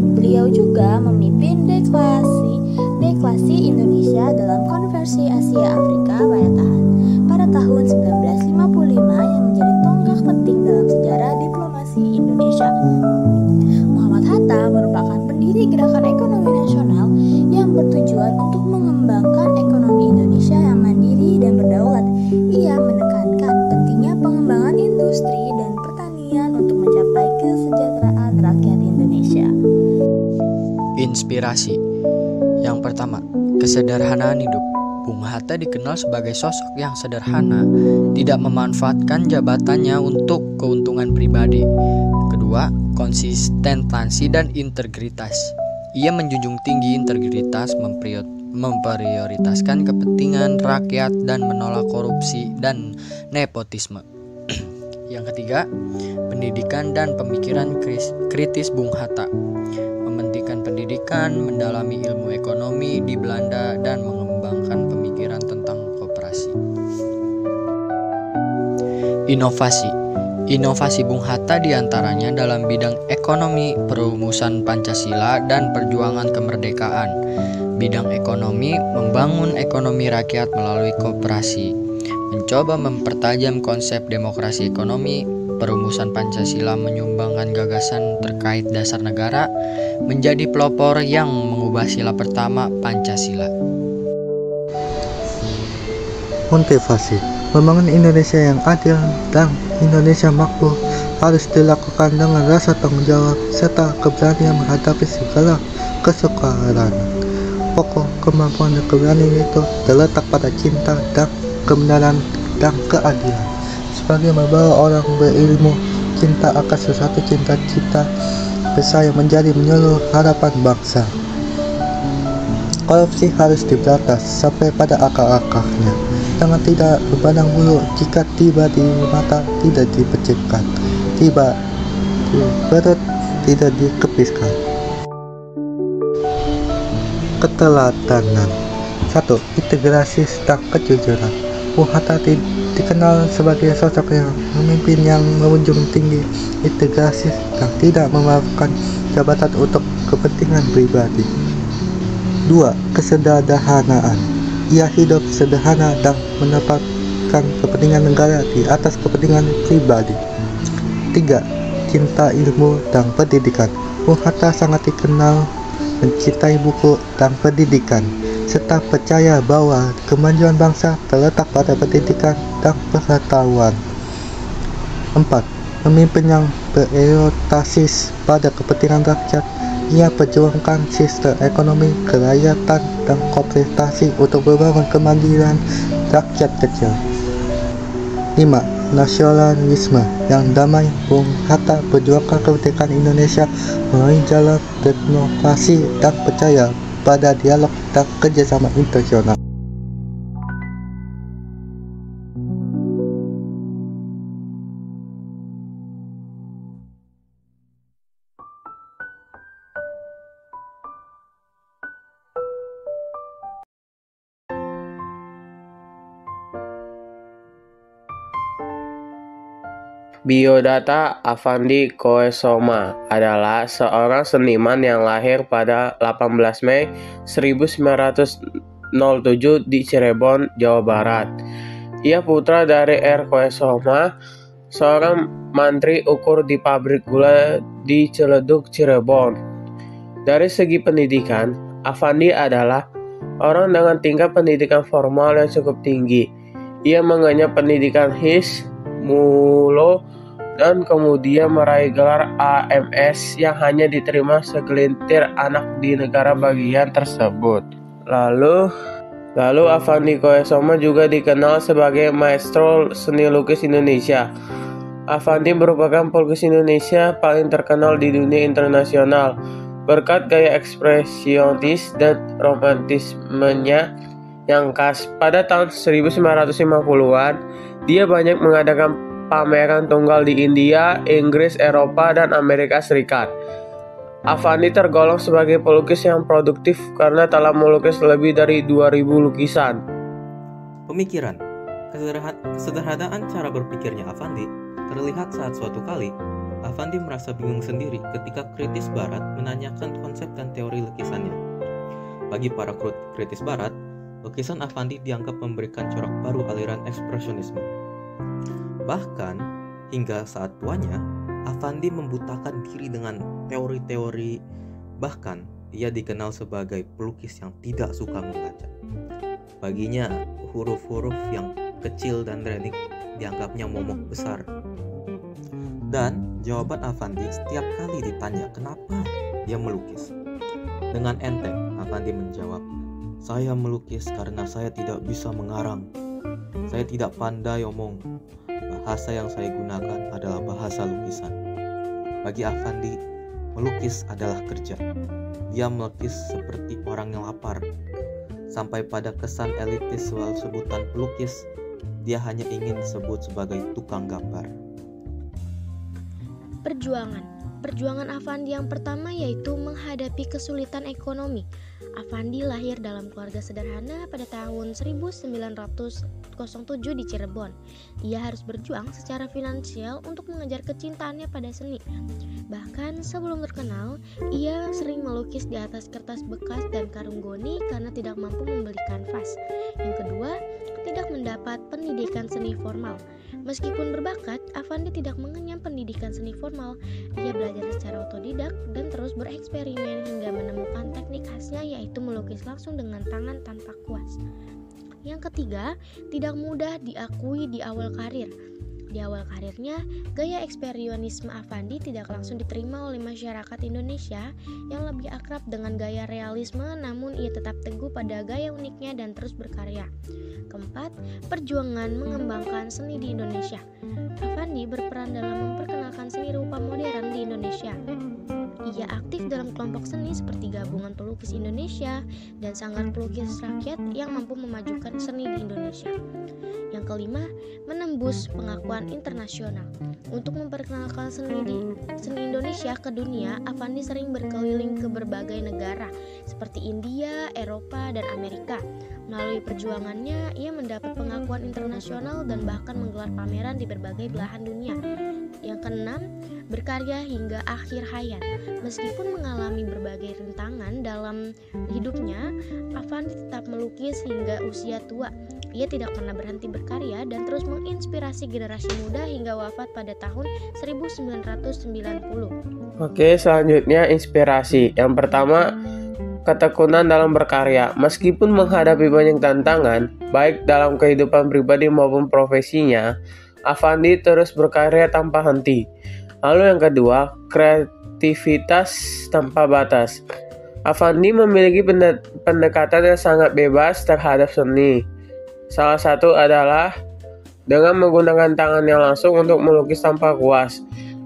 juga memimpin deklasi Indonesia dalam Konferensi Asia Afrika Barat pada tahun 1955 yang menjadi tonggak penting dalam sejarah diplomasi Indonesia. Muhammad Hatta merupakan pendiri Gerakan Ekonomi Nasional yang bertujuan untuk mengembangkan ekonomi Indonesia yang mandiri dan berdaulat. Ia menekankan pentingnya pengembangan industri dan pertanian untuk mencapai kesejahteraan rakyat Indonesia. Inspirasi. Yang pertama, kesederhanaan hidup. Bung Hatta dikenal sebagai sosok yang sederhana, tidak memanfaatkan jabatannya untuk keuntungan pribadi. Kedua, konsistensi dan integritas. Ia menjunjung tinggi integritas, memprioritaskan kepentingan rakyat dan menolak korupsi dan nepotisme. Yang ketiga, pendidikan dan pemikiran kritis Bung Hatta. Mementingkan pendidikan, mendalami ilmu ekonomi di Belanda dan mengembangkan pemikiran tentang koperasi. Inovasi Bung Hatta diantaranya dalam bidang ekonomi, perumusan Pancasila, dan perjuangan kemerdekaan. Bidang ekonomi, membangun ekonomi rakyat melalui koperasi, mencoba mempertajam konsep demokrasi ekonomi, perumusan Pancasila menyumbangkan gagasan terkait dasar negara, menjadi pelopor yang mengubah sila pertama Pancasila. Motivasi membangun Indonesia yang adil dan Indonesia makmur harus dilakukan dengan rasa tanggung jawab serta keberanian menghadapi segala kesukaran. Pokok kemampuan dan keberanian itu terletak pada cinta dan kebenaran dan keadilan. Sebagai membawa orang berilmu, cinta akan sesuatu cita-cita besar yang menjadi menyeluruh harapan bangsa. Korupsi harus diberantas sampai pada akar-akarnya. Jangan tidak berpandang bulu jika tiba di mata tidak dipecahkan, tiba di perut tidak dikepiskan. Keteladanan. 1. Integrasi dan kejujuran. Bung Hatta dikenal sebagai sosok yang memimpin yang menjunjung tinggi integrasi dan tidak memaafkan jabatan untuk kepentingan pribadi. 2. Kesederhanaan. Ia hidup sederhana dan menempatkan kepentingan negara di atas kepentingan pribadi. 3. Cinta ilmu dan pendidikan. Bung Hatta sangat dikenal mencintai buku dan pendidikan, serta percaya bahwa kemajuan bangsa terletak pada pendidikan dan pengetahuan. 4. Pemimpin yang berorientasi pada kepentingan rakyat. Ia perjuangkan sistem ekonomi kerakyatan dan kooperatif untuk membangun kemandirian rakyat kecil. 5. Nasionalisme yang damai. Bung Hatta perjuangkan kemerdekaan Indonesia melalui jalan demokrasi dan percaya pada dialog dan kerjasama internasional. Biodata Affandi Koesoma adalah seorang seniman yang lahir pada 18 Mei 1907 di Cirebon, Jawa Barat. Ia putra dari R. Koesoma, seorang mantri ukur di pabrik gula di Ciledug, Cirebon. Dari segi pendidikan, Affandi adalah orang dengan tingkat pendidikan formal yang cukup tinggi. Ia mengenyam pendidikan His, Mulo, dan kemudian meraih gelar AMS yang hanya diterima segelintir anak di negara bagian tersebut. Lalu Affandi Koesoma juga dikenal sebagai maestro seni lukis Indonesia. Affandi merupakan pelukis Indonesia paling terkenal di dunia internasional berkat gaya ekspresionis dan romantismenya yang khas. Pada tahun 1950-an, dia banyak mengadakan pameran tunggal di India, Inggris, Eropa, dan Amerika Serikat. Affandi tergolong sebagai pelukis yang produktif karena telah melukis lebih dari 2.000 lukisan. Pemikiran. Kesederhanaan cara berpikirnya Affandi terlihat saat suatu kali Affandi merasa bingung sendiri ketika kritis Barat menanyakan konsep dan teori lukisannya. Bagi para kritis Barat, lukisan Affandi dianggap memberikan corak baru aliran ekspresionisme. Bahkan, hingga saat tuanya, Affandi membutakan diri dengan teori-teori. Bahkan, ia dikenal sebagai pelukis yang tidak suka membaca. Baginya, huruf-huruf yang kecil dan renik dianggapnya momok besar. Dan jawaban Affandi setiap kali ditanya kenapa dia melukis. Dengan enteng, Affandi menjawab, "Saya melukis karena saya tidak bisa mengarang. Saya tidak pandai omong. Bahasa yang saya gunakan adalah bahasa lukisan." Bagi Affandi, melukis adalah kerja. Dia melukis seperti orang yang lapar. Sampai pada kesan elitis soal sebutan pelukis, dia hanya ingin disebut sebagai tukang gambar. Perjuangan Affandi yang pertama yaitu menghadapi kesulitan ekonomi. Affandi lahir dalam keluarga sederhana pada tahun 1907 di Cirebon. Ia harus berjuang secara finansial untuk mengejar kecintaannya pada seni. Bahkan sebelum terkenal, ia sering melukis di atas kertas bekas dan karung goni karena tidak mampu membeli kanvas. Yang kedua, tidak mendapat pendidikan seni formal. Meskipun berbakat, Affandi tidak mengenyam pendidikan seni formal. Ia belajar secara otodidak dan terus bereksperimen hingga menemukan teknik khasnya, yaitu melukis langsung dengan tangan tanpa kuas. Yang ketiga, tidak mudah diakui di awal karir. Di awal karirnya, gaya ekspresionisme Affandi tidak langsung diterima oleh masyarakat Indonesia yang lebih akrab dengan gaya realisme, namun ia tetap teguh pada gaya uniknya dan terus berkarya. Keempat, perjuangan mengembangkan seni di Indonesia. Affandi berperan dalam memperkenalkan seni rupa modern di Indonesia. Ia aktif dalam kelompok seni seperti Gabungan Pelukis Indonesia dan Sanggar Pelukis Rakyat yang mampu memajukan seni di Indonesia. Yang kelima, menembus pengakuan internasional. Untuk memperkenalkan seni Indonesia ke dunia, Affandi sering berkeliling ke berbagai negara seperti India, Eropa, dan Amerika. Melalui perjuangannya, ia mendapat pengakuan internasional dan bahkan menggelar pameran di berbagai belahan dunia. Yang keenam, berkarya hingga akhir hayat. Meskipun mengalami berbagai rintangan dalam hidupnya, Affandi tetap melukis hingga usia tua. Ia tidak pernah berhenti berkarya dan terus menginspirasi generasi muda hingga wafat pada tahun 1990. Oke, selanjutnya inspirasi. Yang pertama, ketekunan dalam berkarya. Meskipun menghadapi banyak tantangan, baik dalam kehidupan pribadi maupun profesinya, Affandi terus berkarya tanpa henti. Lalu yang kedua, kreativitas tanpa batas. Affandi memiliki pendekatan yang sangat bebas terhadap seni. Salah satu adalah dengan menggunakan tangannya langsung untuk melukis tanpa kuas.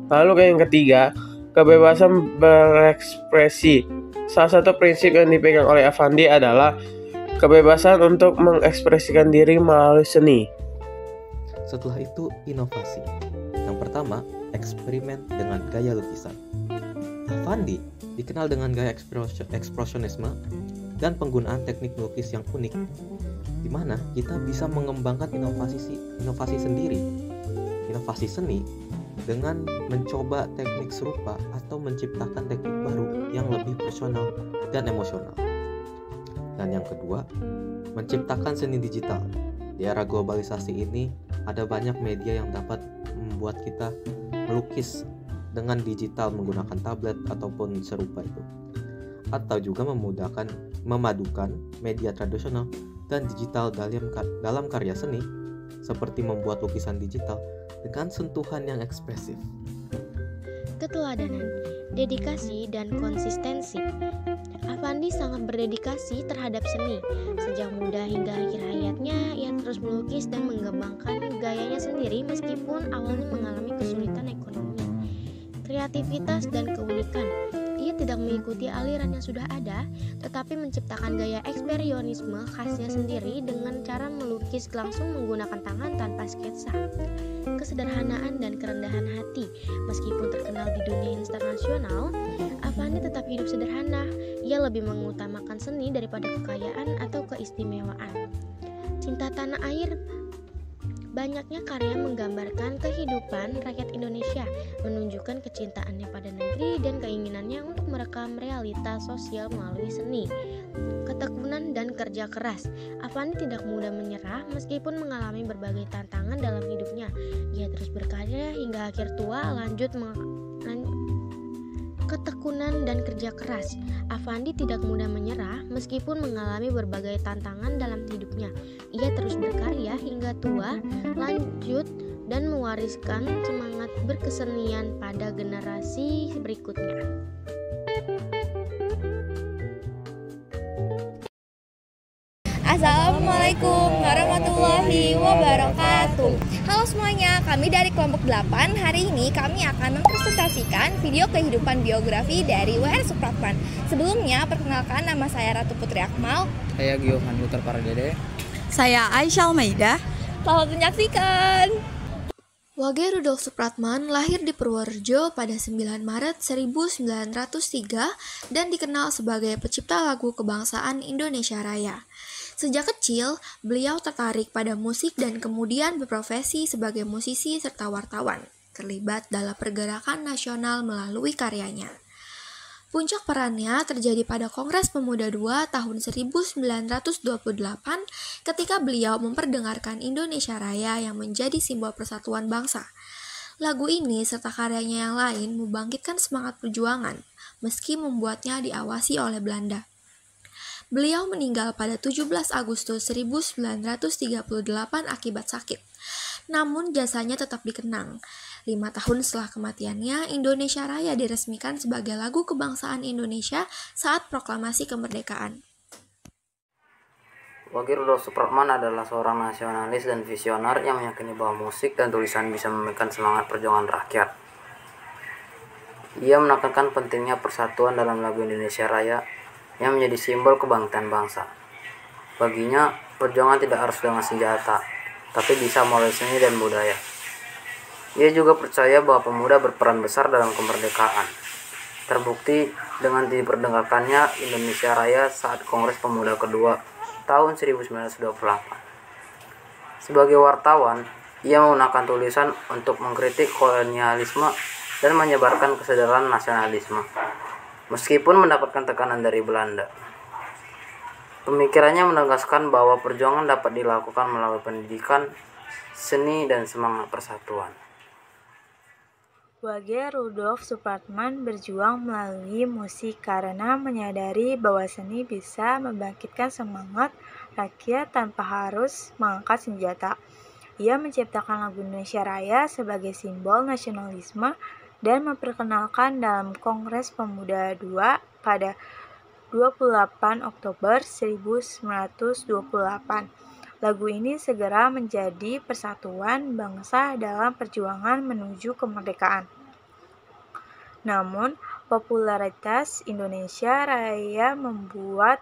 Lalu yang ketiga, kebebasan berekspresi. Salah satu prinsip yang dipegang oleh Affandi adalah kebebasan untuk mengekspresikan diri melalui seni. Setelah itu, inovasi. Yang pertama, eksperimen dengan gaya lukisan. Affandi dikenal dengan gaya ekspresionisme dan penggunaan teknik melukis yang unik, di mana kita bisa mengembangkan inovasi sendiri, inovasi seni dengan mencoba teknik serupa atau menciptakan teknik baru yang lebih personal dan emosional. Dan yang kedua, menciptakan seni digital. Di era globalisasi ini, ada banyak media yang dapat membuat kita melukis dengan digital menggunakan tablet ataupun serupa itu. Atau juga memadukan media tradisional dan digital dalam karya seni, seperti membuat lukisan digital dengan sentuhan yang ekspresif. Keteladanan, dedikasi, dan konsistensi. Affandi sangat berdedikasi terhadap seni. Sejak muda hingga akhir hayatnya, ia terus melukis dan mengembangkan gayanya sendiri meskipun awalnya mengalami kesulitan ekonomi. Kreativitas dan keunikan. Ia tidak mengikuti aliran yang sudah ada, tetapi menciptakan gaya ekspresionisme khasnya sendiri dengan cara melukis langsung menggunakan tangan tanpa sketsa. Kesederhanaan dan kerendahan hati. Meskipun terkenal di dunia internasional, Affandi tetap hidup sederhana. Ia lebih mengutamakan seni daripada kekayaan atau keistimewaan. Cinta tanah air. Banyaknya karya menggambarkan kehidupan rakyat Indonesia, menunjukkan kecintaannya pada negeri dan keinginannya untuk merekam realitas sosial melalui seni. Ketekunan dan kerja keras. Afandi tidak mudah menyerah meskipun mengalami berbagai tantangan dalam hidupnya. Ia terus berkarya hingga akhir tua, ketekunan dan kerja keras. Afandi tidak mudah menyerah meskipun mengalami berbagai tantangan dalam hidupnya. Ia terus berkarya hingga tua, lanjut dan mewariskan semangat berkesenian pada generasi berikutnya. Assalamualaikum warahmatullahi wabarakatuh. Halo semuanya, kami dari kelompok 8. Hari ini kami akan mempresentasikan video kehidupan biografi dari W.R. Supratman. Sebelumnya, perkenalkan, nama saya Ratu Putri Akmal. Saya Giohan Luter Paradede. Saya Aisyah Almeida. Selamat menyaksikan. W.G. Rudolf Supratman lahir di Purworejo pada 9 Maret 1903 dan dikenal sebagai pencipta lagu kebangsaan Indonesia Raya. Sejak kecil, beliau tertarik pada musik dan kemudian berprofesi sebagai musisi serta wartawan, terlibat dalam pergerakan nasional melalui karyanya. Puncak perannya terjadi pada Kongres Pemuda II tahun 1928 ketika beliau memperdengarkan Indonesia Raya yang menjadi simbol persatuan bangsa. Lagu ini serta karyanya yang lain membangkitkan semangat perjuangan, meski membuatnya diawasi oleh Belanda. Beliau meninggal pada 17 Agustus 1938 akibat sakit. Namun jasanya tetap dikenang. 5 tahun setelah kematiannya, Indonesia Raya diresmikan sebagai lagu kebangsaan Indonesia saat proklamasi kemerdekaan. W.G. Rudolf Supratman adalah seorang nasionalis dan visioner yang meyakini bahwa musik dan tulisan bisa memberikan semangat perjuangan rakyat. Ia menekankan pentingnya persatuan dalam lagu Indonesia Raya yang menjadi simbol kebangkitan bangsa. Baginya, perjuangan tidak harus dengan senjata, tapi bisa melalui seni dan budaya. Ia juga percaya bahwa pemuda berperan besar dalam kemerdekaan. Terbukti dengan diperdengarkannya Indonesia Raya saat Kongres Pemuda kedua tahun 1928. Sebagai wartawan, ia menggunakan tulisan untuk mengkritik kolonialisme dan menyebarkan kesadaran nasionalisme, meskipun mendapatkan tekanan dari Belanda. Pemikirannya menegaskan bahwa perjuangan dapat dilakukan melalui pendidikan, seni, dan semangat persatuan. W.G. Rudolf Supratman berjuang melalui musik karena menyadari bahwa seni bisa membangkitkan semangat rakyat tanpa harus mengangkat senjata. Ia menciptakan lagu Indonesia Raya sebagai simbol nasionalisme dan memperkenalkan dalam Kongres Pemuda II pada 28 Oktober 1928. Lagu ini segera menjadi persatuan bangsa dalam perjuangan menuju kemerdekaan. Namun, popularitas Indonesia Raya membuat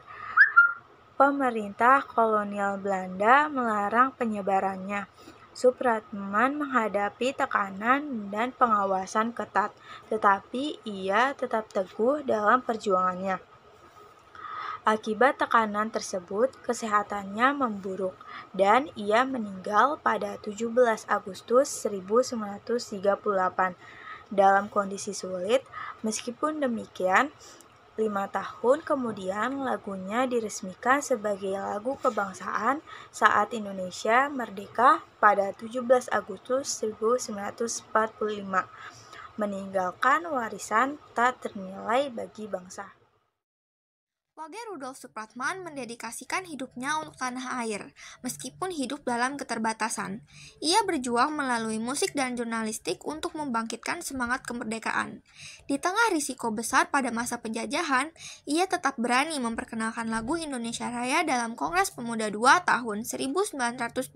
pemerintah kolonial Belanda melarang penyebarannya. Supratman menghadapi tekanan dan pengawasan ketat, tetapi ia tetap teguh dalam perjuangannya. Akibat tekanan tersebut, kesehatannya memburuk dan ia meninggal pada 17 Agustus 1938 dalam kondisi sulit. Meskipun demikian, 5 tahun kemudian lagunya diresmikan sebagai lagu kebangsaan saat Indonesia merdeka pada 17 Agustus 1945, meninggalkan warisan tak ternilai bagi bangsa. W.G. Rudolf Supratman mendedikasikan hidupnya untuk tanah air, meskipun hidup dalam keterbatasan. Ia berjuang melalui musik dan jurnalistik untuk membangkitkan semangat kemerdekaan. Di tengah risiko besar pada masa penjajahan, ia tetap berani memperkenalkan lagu Indonesia Raya dalam Kongres Pemuda II tahun 1928.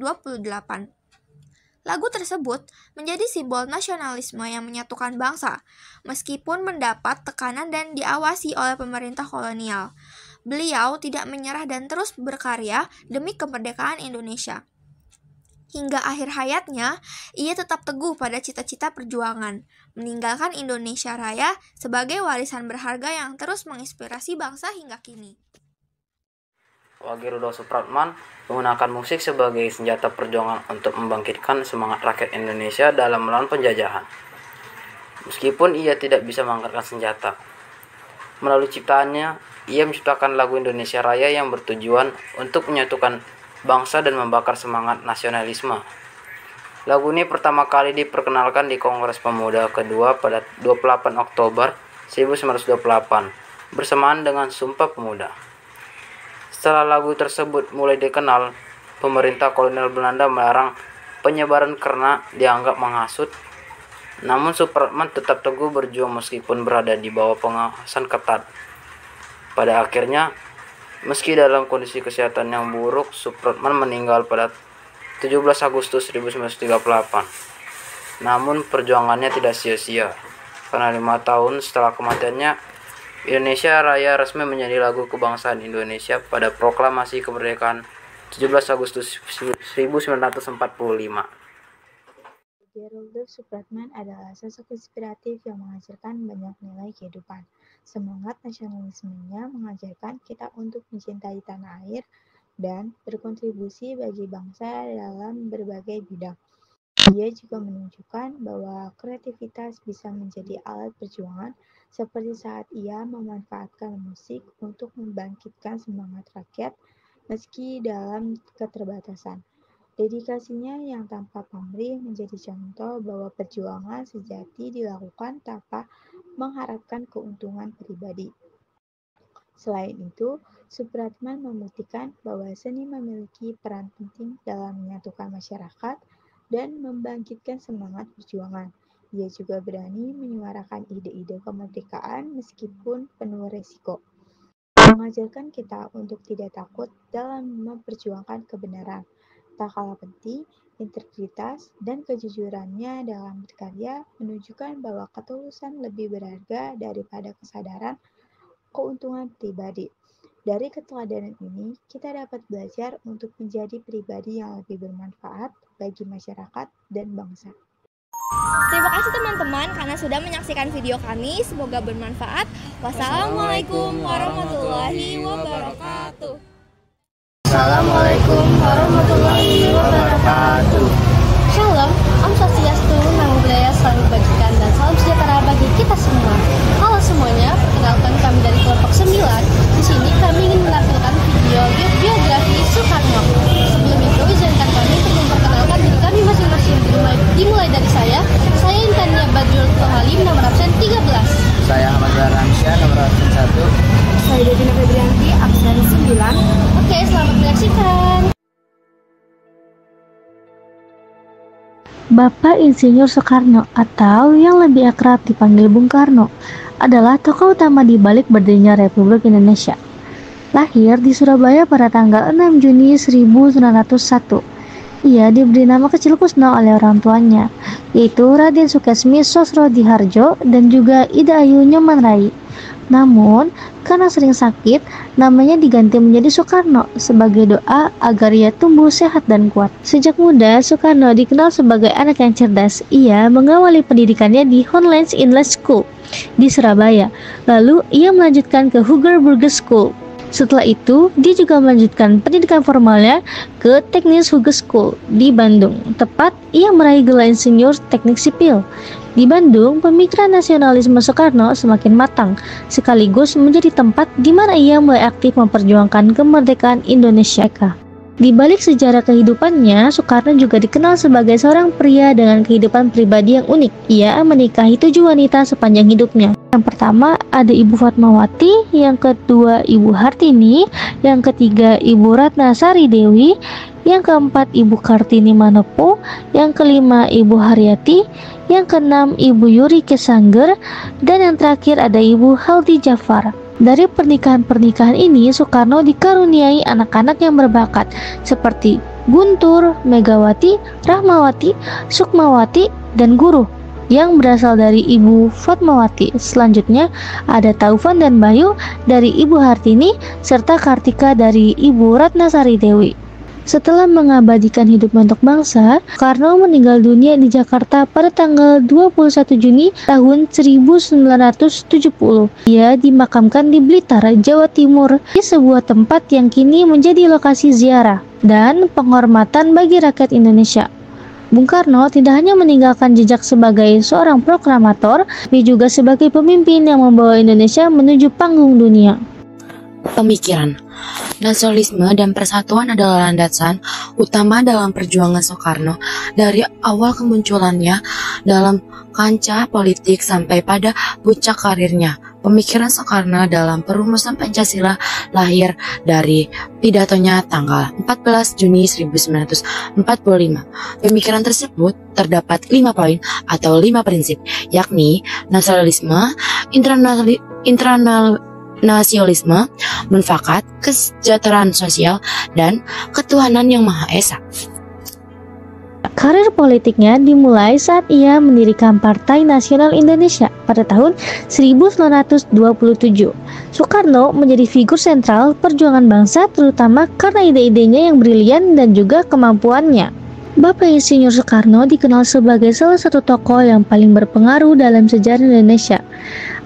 Lagu tersebut menjadi simbol nasionalisme yang menyatukan bangsa, meskipun mendapat tekanan dan diawasi oleh pemerintah kolonial. Beliau tidak menyerah dan terus berkarya demi kemerdekaan Indonesia. Hingga akhir hayatnya, ia tetap teguh pada cita-cita perjuangan, meninggalkan Indonesia Raya sebagai warisan berharga yang terus menginspirasi bangsa hingga kini. Wage Rudolf Supratman menggunakan musik sebagai senjata perjuangan untuk membangkitkan semangat rakyat Indonesia dalam melawan penjajahan. Meskipun ia tidak bisa mengangkatkan senjata. Melalui ciptaannya, ia menciptakan lagu Indonesia Raya yang bertujuan untuk menyatukan bangsa dan membakar semangat nasionalisme. Lagu ini pertama kali diperkenalkan di Kongres Pemuda kedua pada 28 Oktober 1928 bersamaan dengan Sumpah Pemuda. Setelah lagu tersebut mulai dikenal, pemerintah kolonial Belanda melarang penyebaran karena dianggap menghasut. Namun Supratman tetap teguh berjuang meskipun berada di bawah pengawasan ketat. Pada akhirnya, meski dalam kondisi kesehatan yang buruk, Supratman meninggal pada 17 Agustus 1938. Namun perjuangannya tidak sia-sia, karena 5 tahun setelah kematiannya, Indonesia Raya resmi menjadi lagu kebangsaan Indonesia pada proklamasi kemerdekaan 17 Agustus 1945. Rudolf Supratman adalah sosok inspiratif yang mengajarkan banyak nilai kehidupan. Semangat nasionalismenya mengajarkan kita untuk mencintai tanah air dan berkontribusi bagi bangsa dalam berbagai bidang. Dia juga menunjukkan bahwa kreativitas bisa menjadi alat perjuangan, seperti saat ia memanfaatkan musik untuk membangkitkan semangat rakyat meski dalam keterbatasan. Dedikasinya yang tanpa pamrih menjadi contoh bahwa perjuangan sejati dilakukan tanpa mengharapkan keuntungan pribadi. Selain itu, Supratman membuktikan bahwa seni memiliki peran penting dalam menyatukan masyarakat dan membangkitkan semangat perjuangan. Ia juga berani menyuarakan ide-ide kemerdekaan meskipun penuh resiko. Mengajarkan kita untuk tidak takut dalam memperjuangkan kebenaran. Tak kalah penting, integritas dan kejujurannya dalam berkarya menunjukkan bahwa ketulusan lebih berharga daripada kesadaran keuntungan pribadi. Dari keteladanan ini, kita dapat belajar untuk menjadi pribadi yang lebih bermanfaat bagi masyarakat dan bangsa. Terima kasih teman-teman karena sudah menyaksikan video kami. Semoga bermanfaat. Wassalamualaikum warahmatullahi wabarakatuh. Assalamualaikum warahmatullahi wabarakatuh. Shalom, Om Swastiastu, Namo Buddhaya, selalu bagikan dan salam sejahtera bagi kita semua. Halo semuanya, perkenalkan kami dari kelompok 9. Di sini kami ingin menampilkan video biografi Soekarno. Sebelum itu, izinkan kami untuk memperkenalkan diri kami masing-masing. Dimulai dari saya Intania Badrul Halim, nomor absen 13. Saya Ahmad Ramsyah, nomor absen 1. Saya Devina Febrianti, absen 9. Oke, selamat menyaksikan. Bapak Insinyur Soekarno atau yang lebih akrab dipanggil Bung Karno adalah tokoh utama di balik berdirinya Republik Indonesia. Lahir di Surabaya pada tanggal 6 Juni 1901. Ia diberi nama kecil Kusno oleh orang tuanya, yaitu Raden Sukesmi Sosrodihardjo dan juga Ida Ayu Nyomanrai. Namun, karena sering sakit, namanya diganti menjadi Soekarno sebagai doa agar ia tumbuh sehat dan kuat. Sejak muda, Soekarno dikenal sebagai anak yang cerdas. Ia mengawali pendidikannya di Honlands English School di Surabaya. Lalu, ia melanjutkan ke Huger Burgers School. Setelah itu, dia juga melanjutkan pendidikan formalnya ke Teknis Huger School di Bandung. Tepat, ia meraih gelar insinyur teknik sipil. Di Bandung, pemikiran nasionalisme Soekarno semakin matang, sekaligus menjadi tempat di mana ia mulai aktif memperjuangkan kemerdekaan Indonesia. Di balik sejarah kehidupannya, Soekarno juga dikenal sebagai seorang pria dengan kehidupan pribadi yang unik. Ia menikahi 7 wanita sepanjang hidupnya. Yang pertama ada Ibu Fatmawati, yang kedua Ibu Hartini, yang ketiga Ibu Ratnasari Dewi, yang keempat Ibu Kartini Manopo, yang kelima Ibu Haryati, yang keenam Ibu Yuri Kesangger, dan yang terakhir ada Ibu Haldi Jafar. Dari pernikahan-pernikahan ini, Soekarno dikaruniai anak-anak yang berbakat seperti Guntur, Megawati, Rahmawati, Sukmawati, dan Guru yang berasal dari Ibu Fatmawati. Selanjutnya ada Taufan dan Bayu dari Ibu Hartini serta Kartika dari Ibu Ratnasari Dewi. Setelah mengabadikan hidupnya untuk bangsa, Soekarno meninggal dunia di Jakarta pada tanggal 21 Juni tahun 1970. Ia dimakamkan di Blitar, Jawa Timur, di sebuah tempat yang kini menjadi lokasi ziarah dan penghormatan bagi rakyat Indonesia. Bung Karno tidak hanya meninggalkan jejak sebagai seorang proklamator, tapi juga sebagai pemimpin yang membawa Indonesia menuju panggung dunia. Pemikiran nasionalisme dan persatuan adalah landasan utama dalam perjuangan Soekarno dari awal kemunculannya dalam kancah politik sampai pada puncak karirnya. Pemikiran Soekarno dalam perumusan Pancasila lahir dari pidatonya tanggal 14 Juni 1945. Pemikiran tersebut terdapat 5 poin atau 5 prinsip, yakni nasionalisme, nasionalisme, mufakat, kesejahteraan sosial, dan ketuhanan yang Maha Esa. Karir politiknya dimulai saat ia mendirikan Partai Nasional Indonesia pada tahun 1927. Soekarno menjadi figur sentral perjuangan bangsa terutama karena ide-idenya yang brilian dan juga kemampuannya. Bapak Insinyur Soekarno dikenal sebagai salah satu tokoh yang paling berpengaruh dalam sejarah Indonesia.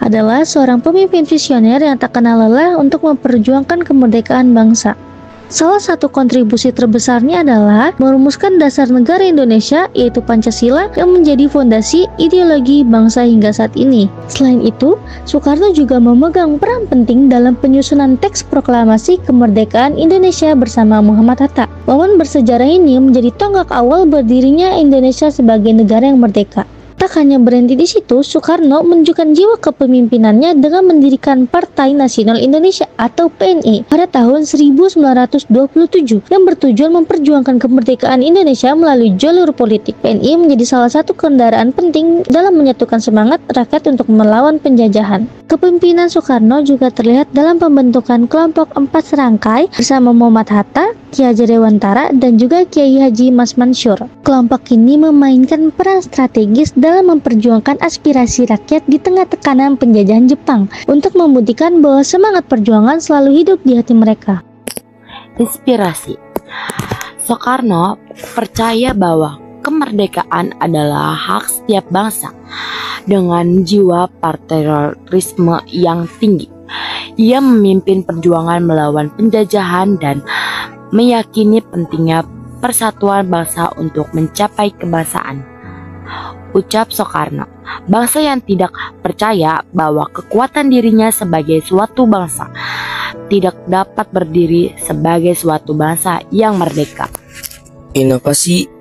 Adalah seorang pemimpin visioner yang tak kenal lelah untuk memperjuangkan kemerdekaan bangsa. Salah satu kontribusi terbesarnya adalah merumuskan dasar negara Indonesia, yaitu Pancasila, yang menjadi fondasi ideologi bangsa hingga saat ini. Selain itu, Soekarno juga memegang peran penting dalam penyusunan teks proklamasi kemerdekaan Indonesia bersama Muhammad Hatta. Momen bersejarah ini menjadi tonggak awal berdirinya Indonesia sebagai negara yang merdeka. Tak hanya berhenti di situ, Soekarno menunjukkan jiwa kepemimpinannya dengan mendirikan Partai Nasional Indonesia atau PNI pada tahun 1927 yang bertujuan memperjuangkan kemerdekaan Indonesia melalui jalur politik. PNI menjadi salah satu kendaraan penting dalam menyatukan semangat rakyat untuk melawan penjajahan. Kepemimpinan Soekarno juga terlihat dalam pembentukan kelompok 4 serangkai bersama Muhammad Hatta, Ki Hajar Dewantara, dan juga Kiai Haji Mas Mansur. Kelompok ini memainkan peran strategis dalam memperjuangkan aspirasi rakyat di tengah tekanan penjajahan Jepang untuk membuktikan bahwa semangat perjuangan selalu hidup di hati mereka. Inspirasi. Soekarno percaya bahwa kemerdekaan adalah hak setiap bangsa dengan jiwa patriotisme yang tinggi. Ia memimpin perjuangan melawan penjajahan dan meyakini pentingnya persatuan bangsa untuk mencapai kebangsaan. Ucap Soekarno, bangsa yang tidak percaya bahwa kekuatan dirinya sebagai suatu bangsa tidak dapat berdiri sebagai suatu bangsa yang merdeka. Inovasi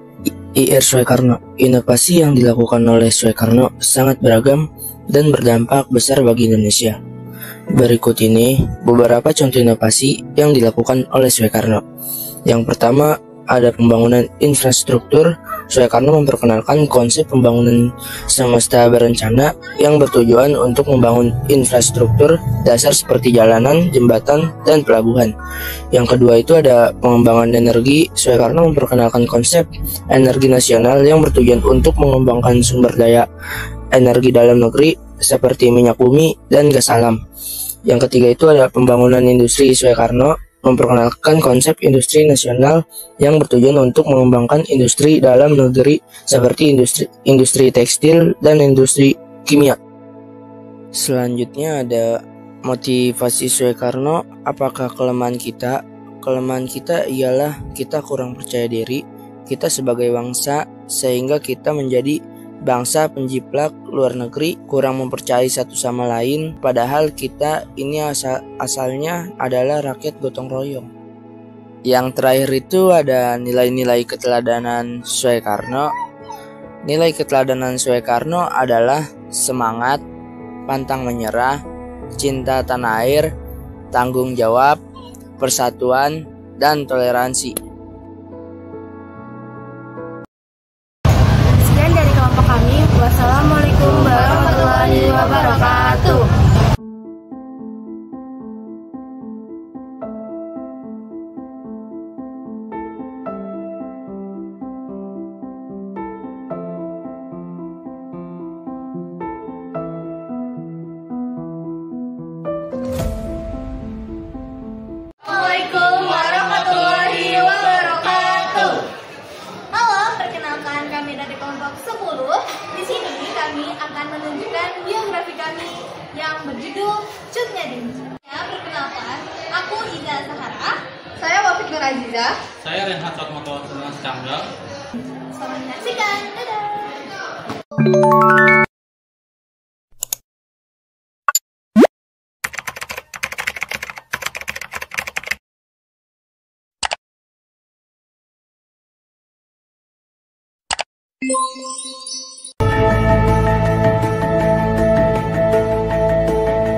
Ir Soekarno. Inovasi yang dilakukan oleh Soekarno sangat beragam dan berdampak besar bagi Indonesia. Berikut ini beberapa contoh inovasi yang dilakukan oleh Soekarno. Yang pertama, ada pembangunan infrastruktur. Soekarno memperkenalkan konsep pembangunan semesta berencana yang bertujuan untuk membangun infrastruktur dasar seperti jalanan, jembatan, dan pelabuhan. Yang kedua itu ada pengembangan energi. Soekarno memperkenalkan konsep energi nasional yang bertujuan untuk mengembangkan sumber daya energi dalam negeri seperti minyak bumi dan gas alam. Yang ketiga itu ada pembangunan industri. Soekarno memperkenalkan konsep industri nasional yang bertujuan untuk mengembangkan industri dalam negeri seperti industri tekstil dan industri kimia. Selanjutnya ada motivasi Soekarno. Apakah kelemahan kita? Kelemahan kita ialah kita kurang percaya diri, kita sebagai bangsa, sehingga kita menjadi bangsa penjiplak luar negeri, kurang mempercayai satu sama lain, padahal kita ini asalnya adalah rakyat gotong royong. Yang terakhir itu ada nilai-nilai keteladanan Soekarno. Nilai keteladanan Soekarno adalah semangat, pantang menyerah, cinta tanah air, tanggung jawab, persatuan, dan toleransi. Wassalamualaikum warahmatullahi wabarakatuh. Assalamualaikum warahmatullahi wabarakatuh. akan menunjukkan biografi kami yang berjudul Cut Nyadin. Ya, perkenalkan, aku Ida Zahara. Saya Wafik Nur Aziza. Saya Renhat Fatmoto Chandra. Selamat menyaksikan. Dadah.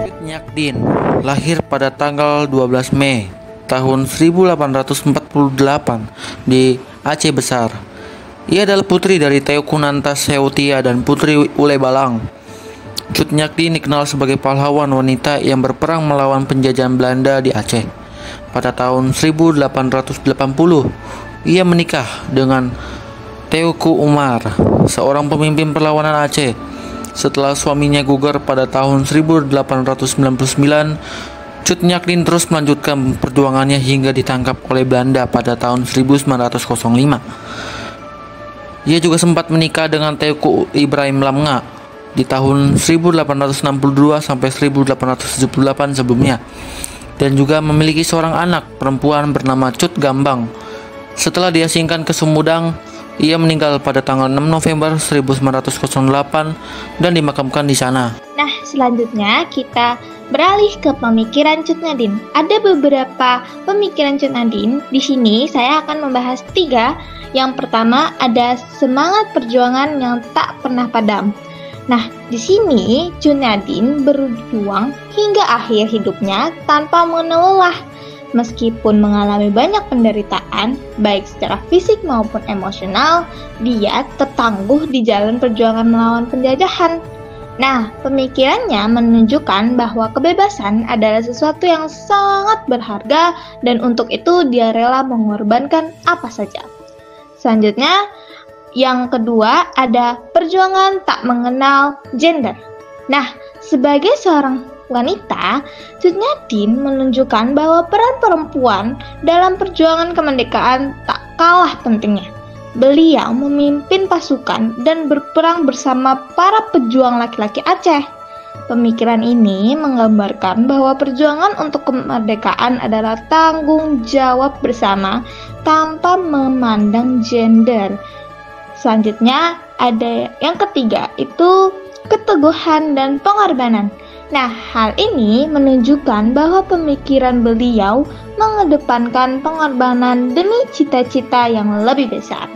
Cut Nyadin lahir pada tanggal 12 Mei tahun 1848 di Aceh Besar. Ia adalah putri dari Teuku Nantas Seutia dan Putri Ule Balang. Cut Nyadin dikenal sebagai pahlawan wanita yang berperang melawan penjajahan Belanda di Aceh. Pada tahun 1880, ia menikah dengan Teuku Umar, seorang pemimpin perlawanan Aceh. Setelah suaminya gugur pada tahun 1899, Cut Nyadin terus melanjutkan perjuangannya hingga ditangkap oleh Belanda pada tahun 1905. Ia juga sempat menikah dengan Teuku Ibrahim Lamnga di tahun 1862 sampai 1878 sebelumnya, dan juga memiliki seorang anak perempuan bernama Cut Gambang. Setelah diasingkan ke Sumedang, ia meninggal pada tanggal 6 November 1908 dan dimakamkan di sana. Nah, selanjutnya kita beralih ke pemikiran Cut Nyadin. Ada beberapa pemikiran Cut Nyadin. Di sini saya akan membahas 3. Yang pertama ada semangat perjuangan yang tak pernah padam. Nah, di sini Cut Nyadin berjuang hingga akhir hidupnya tanpa mengenal lelah. Meskipun mengalami banyak penderitaan, baik secara fisik maupun emosional, dia tertangguh di jalan perjuangan melawan penjajahan. Nah, pemikirannya menunjukkan bahwa kebebasan adalah sesuatu yang sangat berharga dan untuk itu dia rela mengorbankan apa saja. Selanjutnya, yang kedua ada perjuangan tak mengenal gender. Nah, sebagai seorang wanita, Cut Nyadin menunjukkan bahwa peran perempuan dalam perjuangan kemerdekaan tak kalah pentingnya. Beliau memimpin pasukan dan berperang bersama para pejuang laki-laki Aceh. Pemikiran ini menggambarkan bahwa perjuangan untuk kemerdekaan adalah tanggung jawab bersama tanpa memandang gender. Selanjutnya ada yang ketiga, itu keteguhan dan pengorbanan. Nah, hal ini menunjukkan bahwa pemikiran beliau mengedepankan pengorbanan demi cita-cita yang lebih besar.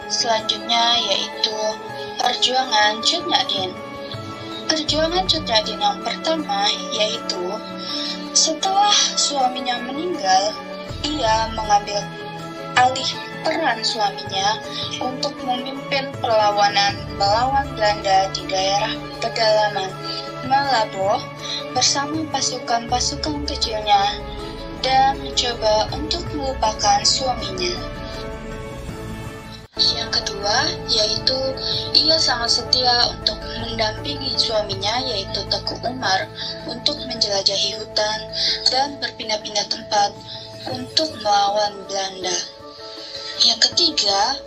Selanjutnya yaitu perjuangan Cut Nyadin. Perjuangan Cut Nyadin yang pertama yaitu setelah suaminya meninggal, ia mengambil alih peran suaminya untuk memimpin perlawanan melawan Belanda di daerah pedalaman Malabo bersama pasukan-pasukan kecilnya dan mencoba untuk melupakan suaminya. Yang kedua yaitu ia sangat setia untuk mendampingi suaminya yaitu Teuku Umar untuk menjelajahi hutan dan berpindah-pindah tempat untuk melawan Belanda. Yang ketiga,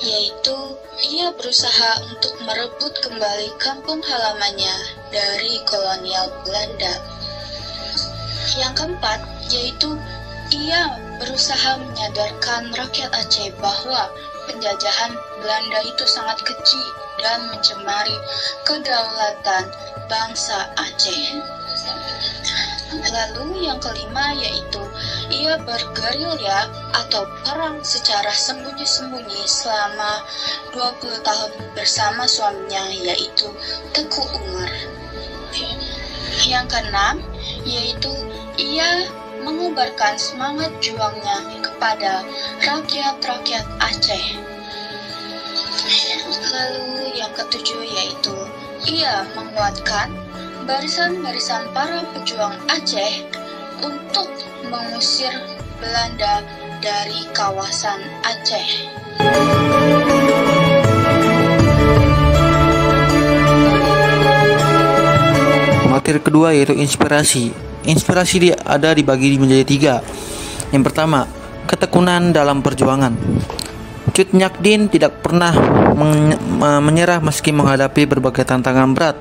yaitu ia berusaha untuk merebut kembali kampung halamannya dari kolonial Belanda. Yang keempat, yaitu ia berusaha menyadarkan rakyat Aceh bahwa penjajahan Belanda itu sangat keji dan mencemari kedaulatan bangsa Aceh. Lalu yang kelima yaitu ia bergerilya atau perang secara sembunyi-sembunyi selama 20 tahun bersama suaminya yaitu Teuku Umar. Yang keenam yaitu ia mengubarkan semangat juangnya kepada rakyat-rakyat Aceh. Lalu yang ketujuh yaitu ia menguatkan barisan-barisan para pejuang Aceh untuk mengusir Belanda dari kawasan Aceh. Materi kedua yaitu inspirasi. Inspirasi ada dibagi menjadi 3. Yang pertama, ketekunan dalam perjuangan. Cut Nyak Dien tidak pernah menyerah meski menghadapi berbagai tantangan berat,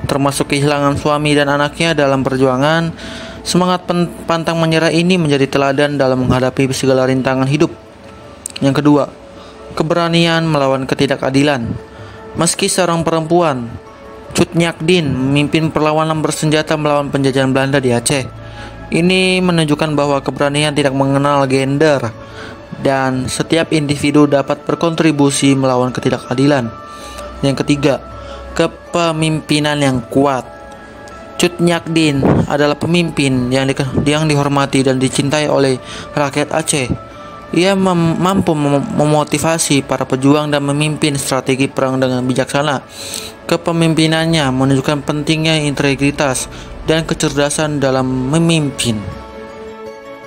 termasuk kehilangan suami dan anaknya dalam perjuangan. Semangat pantang menyerah ini menjadi teladan dalam menghadapi segala rintangan hidup. Yang kedua, keberanian melawan ketidakadilan. Meski seorang perempuan, Cut Nyak Dien memimpin perlawanan bersenjata melawan penjajahan Belanda di Aceh. Ini menunjukkan bahwa keberanian tidak mengenal gender dan setiap individu dapat berkontribusi melawan ketidakadilan. Yang ketiga, kepemimpinan yang kuat. Cut Nyak Dien adalah pemimpin yang dihormati dan dicintai oleh rakyat Aceh. Ia mampu memotivasi para pejuang dan memimpin strategi perang dengan bijaksana. Kepemimpinannya menunjukkan pentingnya integritas dan kecerdasan dalam memimpin.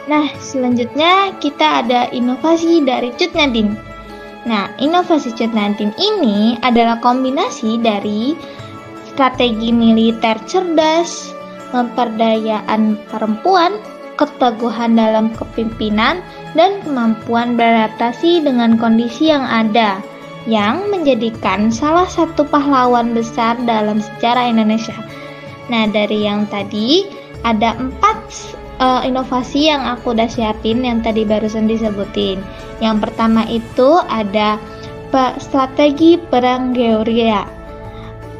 Nah, selanjutnya kita ada inovasi dari Cut Nyak Dien. Nah, inovasi Cut Nyak Dien ini adalah kombinasi dari strategi militer cerdas, pemberdayaan perempuan, keteguhan dalam kepemimpinan, dan kemampuan beradaptasi dengan kondisi yang ada, yang menjadikan salah satu pahlawan besar dalam sejarah Indonesia. Nah, dari yang tadi ada 4 inovasi yang aku udah siapin yang tadi barusan disebutin. Yang pertama itu ada strategi perang gerilya.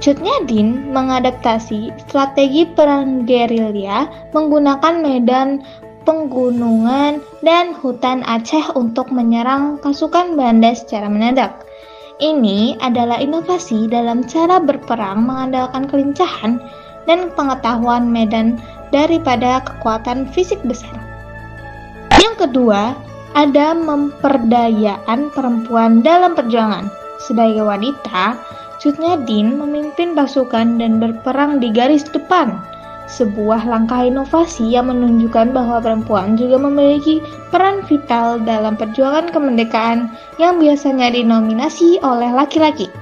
Cut Nyak Dien mengadaptasi strategi perang gerilya menggunakan medan pegunungan dan hutan Aceh untuk menyerang pasukan Belanda secara mendadak. Ini adalah inovasi dalam cara berperang mengandalkan kelincahan dan pengetahuan medan daripada kekuatan fisik besar. Yang kedua, ada memperdayaan perempuan dalam perjuangan. Sebagai wanita, Cut Nyak Dien memimpin pasukan dan berperang di garis depan. Sebuah langkah inovasi yang menunjukkan bahwa perempuan juga memiliki peran vital dalam perjuangan kemerdekaan yang biasanya dinominasi oleh laki-laki.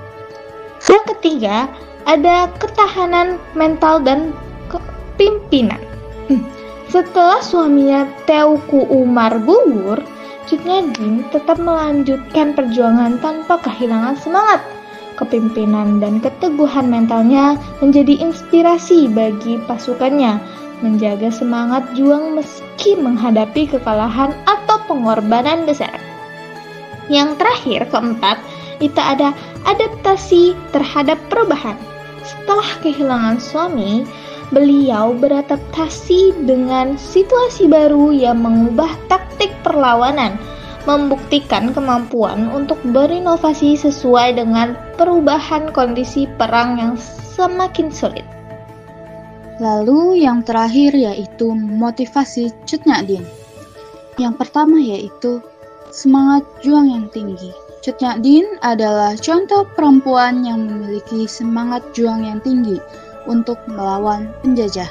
Yang ketiga, ada ketahanan mental dan kepimpinan. Setelah suaminya Teuku Umar gugur, Cut Nyak Dien tetap melanjutkan perjuangan tanpa kehilangan semangat. Kepimpinan dan keteguhan mentalnya menjadi inspirasi bagi pasukannya, menjaga semangat juang meski menghadapi kekalahan atau pengorbanan besar. Yang terakhir, keempat, itu ada adaptasi terhadap perubahan. Setelah kehilangan suami, beliau beradaptasi dengan situasi baru yang mengubah taktik perlawanan, membuktikan kemampuan untuk berinovasi sesuai dengan perubahan kondisi perang yang semakin sulit. Lalu yang terakhir yaitu motivasi Cut Nyak Dien. Yang pertama yaitu semangat juang yang tinggi. Cut Nyak Dien adalah contoh perempuan yang memiliki semangat juang yang tinggi untuk melawan penjajah.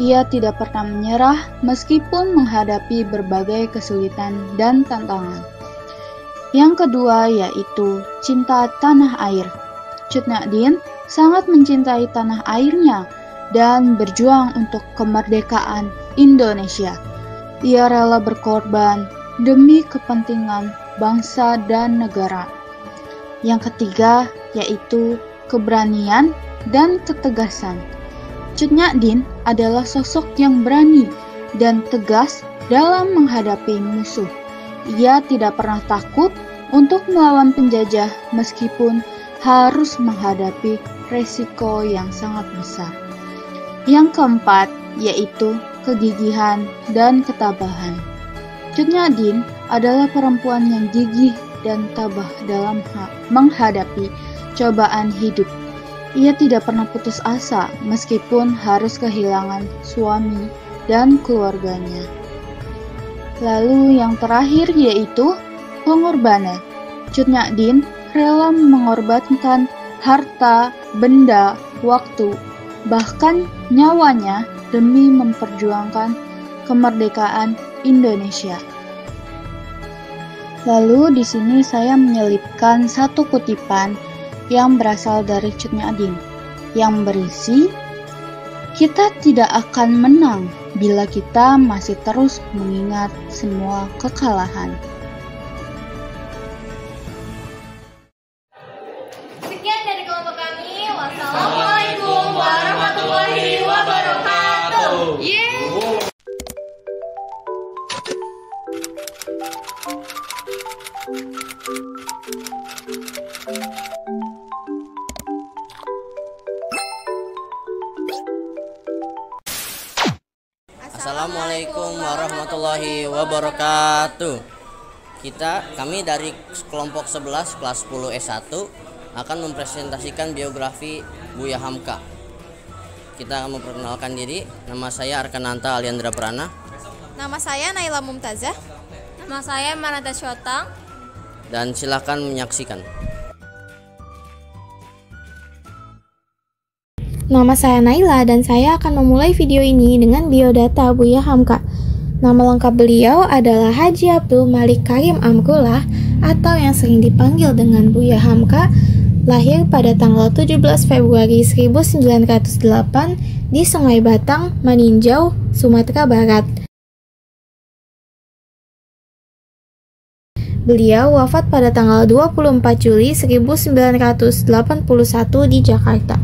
Ia tidak pernah menyerah meskipun menghadapi berbagai kesulitan dan tantangan. Yang kedua yaitu cinta tanah air. Cut Nyak Dien sangat mencintai tanah airnya dan berjuang untuk kemerdekaan Indonesia. Ia rela berkorban demi kepentingan bangsa dan negara. Yang ketiga yaitu keberanian dan ketegasan. Cut Nyak Dien adalah sosok yang berani dan tegas dalam menghadapi musuh. Ia tidak pernah takut untuk melawan penjajah meskipun harus menghadapi resiko yang sangat besar. Yang keempat yaitu kegigihan dan ketabahan. Cut Nyak Dien adalah perempuan yang gigih dan tabah dalam menghadapi cobaan hidup. Ia tidak pernah putus asa meskipun harus kehilangan suami dan keluarganya. Lalu yang terakhir yaitu pengorbanan. Cut Nyak Dien rela mengorbankan harta, benda, waktu, bahkan nyawanya demi memperjuangkan kemerdekaan Indonesia. Lalu di sini saya menyelipkan satu kutipan yang berasal dari Cut Nyak Dien yang berisi, "Kita tidak akan menang bila kita masih terus mengingat semua kekalahan." Assalamualaikum warahmatullahi wabarakatuh. Kami dari kelompok 11 kelas 10 S1 akan mempresentasikan biografi Buya Hamka. Kita akan memperkenalkan diri. Nama saya Arkananta Aliandra Prana. Nama saya Naila Mumtazah. Nama saya Manata Syotang. Dan silakan menyaksikan. Nama saya Naila dan saya akan memulai video ini dengan biodata Buya Hamka. Nama lengkap beliau adalah Haji Abdul Malik Karim Amrullah atau yang sering dipanggil dengan Buya Hamka, lahir pada tanggal 17 Februari 1908 di Sungai Batang, Maninjau, Sumatera Barat. Beliau wafat pada tanggal 24 Juli 1981 di Jakarta.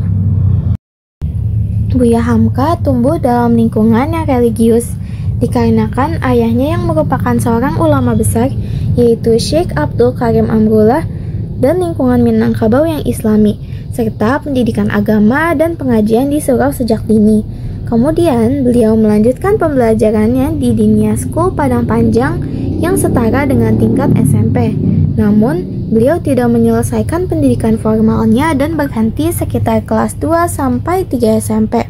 Buya Hamka tumbuh dalam lingkungan yang religius, dikarenakan ayahnya yang merupakan seorang ulama besar, yaitu Syekh Abdul Karim Amrullah, dan lingkungan Minangkabau yang islami, serta pendidikan agama dan pengajian di surau sejak dini. Kemudian, beliau melanjutkan pembelajarannya di Dinia School Padang Panjang yang setara dengan tingkat SMP. Namun, beliau tidak menyelesaikan pendidikan formalnya dan berhenti sekitar kelas 2 sampai 3 SMP.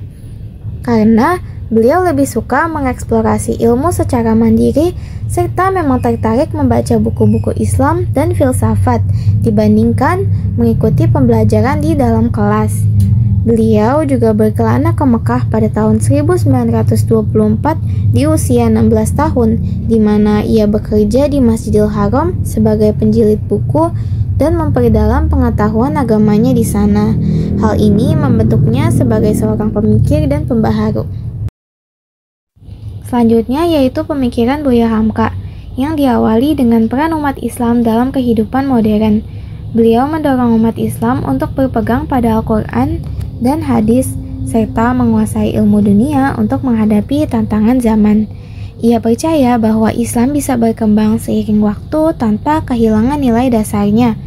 Karena beliau lebih suka mengeksplorasi ilmu secara mandiri serta memang tertarik membaca buku-buku Islam dan filsafat dibandingkan mengikuti pembelajaran di dalam kelas. Beliau juga berkelana ke Mekah pada tahun 1924 di usia 16 tahun, di mana ia bekerja di Masjidil Haram sebagai penjilid buku dan memperdalam pengetahuan agamanya di sana. Hal ini membentuknya sebagai seorang pemikir dan pembaharu. Selanjutnya yaitu pemikiran Buya Hamka yang diawali dengan peran umat Islam dalam kehidupan modern. Beliau mendorong umat Islam untuk berpegang pada Al-Quran dan hadis, serta menguasai ilmu dunia untuk menghadapi tantangan zaman. Ia percaya bahwa Islam bisa berkembang seiring waktu tanpa kehilangan nilai dasarnya.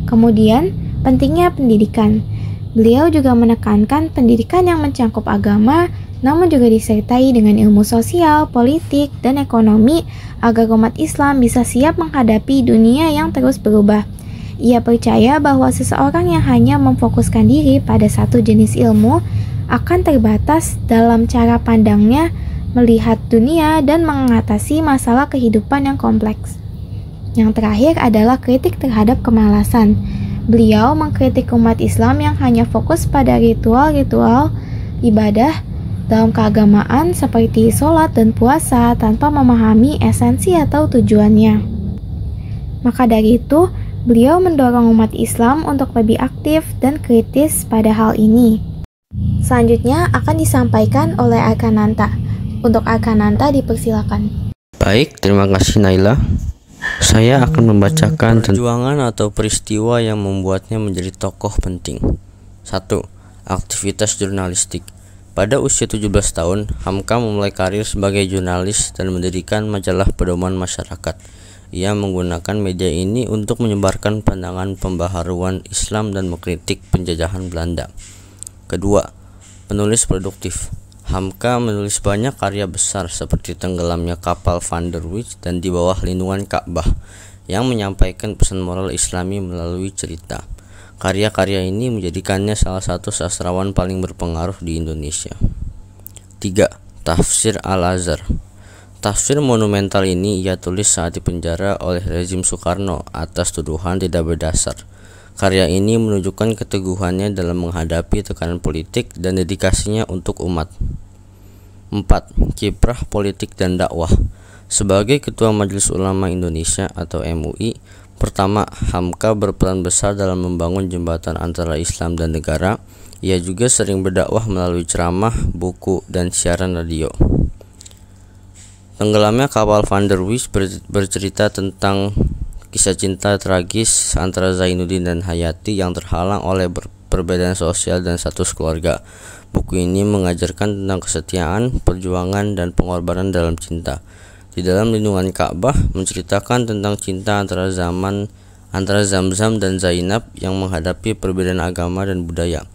Kemudian, pentingnya pendidikan. Beliau juga menekankan pendidikan yang mencangkup agama, namun juga disertai dengan ilmu sosial, politik, dan ekonomi agar umat Islam bisa siap menghadapi dunia yang terus berubah. Ia percaya bahwa seseorang yang hanya memfokuskan diri pada satu jenis ilmu akan terbatas dalam cara pandangnya melihat dunia dan mengatasi masalah kehidupan yang kompleks. Yang terakhir adalah kritik terhadap kemalasan. Beliau mengkritik umat Islam yang hanya fokus pada ritual-ritual ibadah dalam keagamaan seperti sholat dan puasa tanpa memahami esensi atau tujuannya. Maka dari itu, beliau mendorong umat Islam untuk lebih aktif dan kritis pada hal ini. Selanjutnya akan disampaikan oleh Arkananta. Untuk Arkananta dipersilakan. Baik, terima kasih Naila. Saya akan membacakan perjuangan atau peristiwa yang membuatnya menjadi tokoh penting. 1. Aktivitas jurnalistik. Pada usia 17 tahun, Hamka memulai karir sebagai jurnalis dan mendirikan majalah Pedoman Masyarakat. Ia menggunakan media ini untuk menyebarkan pandangan pembaharuan Islam dan mengkritik penjajahan Belanda. Kedua, penulis produktif. Hamka menulis banyak karya besar seperti Tenggelamnya Kapal Van der Wijk dan Di Bawah Lindungan Ka'bah yang menyampaikan pesan moral Islami melalui cerita. Karya-karya ini menjadikannya salah satu sastrawan paling berpengaruh di Indonesia. 3. Tafsir Al-Azhar. Tafsir monumental ini ia tulis saat dipenjara oleh rezim Soekarno atas tuduhan tidak berdasar. Karya ini menunjukkan keteguhannya dalam menghadapi tekanan politik dan dedikasinya untuk umat. 4. Kiprah politik dan dakwah. Sebagai Ketua Majelis Ulama Indonesia atau MUI, pertama, Hamka berperan besar dalam membangun jembatan antara Islam dan negara. Ia juga sering berdakwah melalui ceramah, buku, dan siaran radio. Tenggelamnya Kapal Van der Wijk bercerita tentang kisah cinta tragis antara Zainuddin dan Hayati yang terhalang oleh perbedaan sosial dan status keluarga. Buku ini mengajarkan tentang kesetiaan, perjuangan, dan pengorbanan dalam cinta. Di dalam Lindungan Ka'bah menceritakan tentang cinta antara Zamzam dan Zainab yang menghadapi perbedaan agama dan budaya.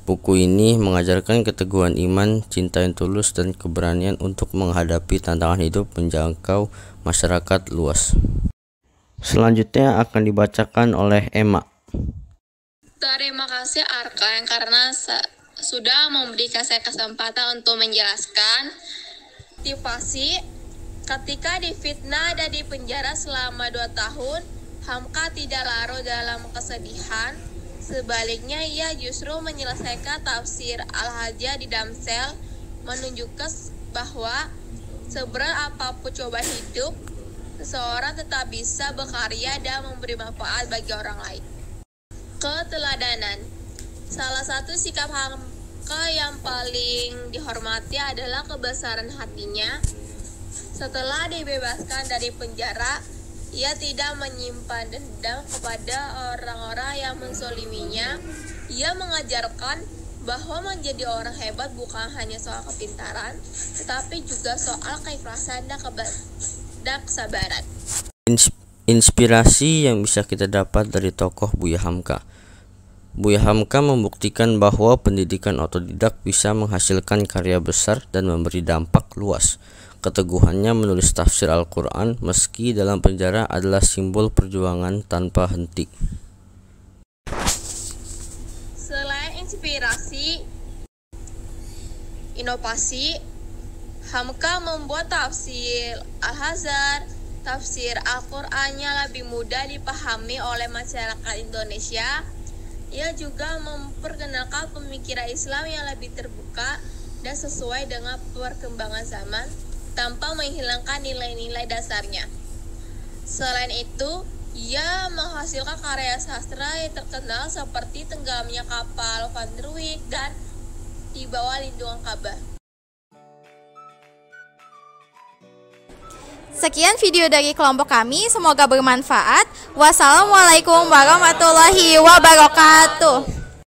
Buku ini mengajarkan keteguhan iman, cinta yang tulus, dan keberanian untuk menghadapi tantangan hidup menjangkau masyarakat luas. Selanjutnya akan dibacakan oleh Emma. Terima kasih Arkan karena sudah memberikan saya kesempatan untuk menjelaskan. Motivasi, ketika difitnah dan dipenjara selama 2 tahun, Hamka tidak larut dalam kesedihan. Sebaliknya, ia justru menyelesaikan tafsir Al-Hajjah di dalam sel, menunjukkan bahwa seberat apapun cobaan hidup, seseorang tetap bisa berkarya dan memberi manfaat bagi orang lain. Keteladanan. Salah satu sikap Hamka yang paling dihormati adalah kebesaran hatinya. Setelah dibebaskan dari penjara, ia tidak menyimpan dendam kepada orang-orang yang menzoliminya. Ia mengajarkan bahwa menjadi orang hebat bukan hanya soal kepintaran, tetapi juga soal keikhlasan dan kesabaran. Inspirasi yang bisa kita dapat dari tokoh Buya Hamka. Buya Hamka membuktikan bahwa pendidikan otodidak bisa menghasilkan karya besar dan memberi dampak luas. Keteguhannya menulis tafsir Al-Quran meski dalam penjara adalah simbol perjuangan tanpa henti. Selain inspirasi, inovasi, Hamka membuat tafsir Al-Hazar, tafsir Al-Qurannya lebih mudah dipahami oleh masyarakat Indonesia. Ia juga memperkenalkan pemikiran Islam yang lebih terbuka dan sesuai dengan perkembangan zaman, tanpa menghilangkan nilai-nilai dasarnya. Selain itu, ia menghasilkan karya sastra yang terkenal seperti Tenggelamnya Kapal Van der Wijk dan Di Bawah Lindungan Ka'bah. Sekian video dari kelompok kami, semoga bermanfaat. Wassalamualaikum warahmatullahi wabarakatuh.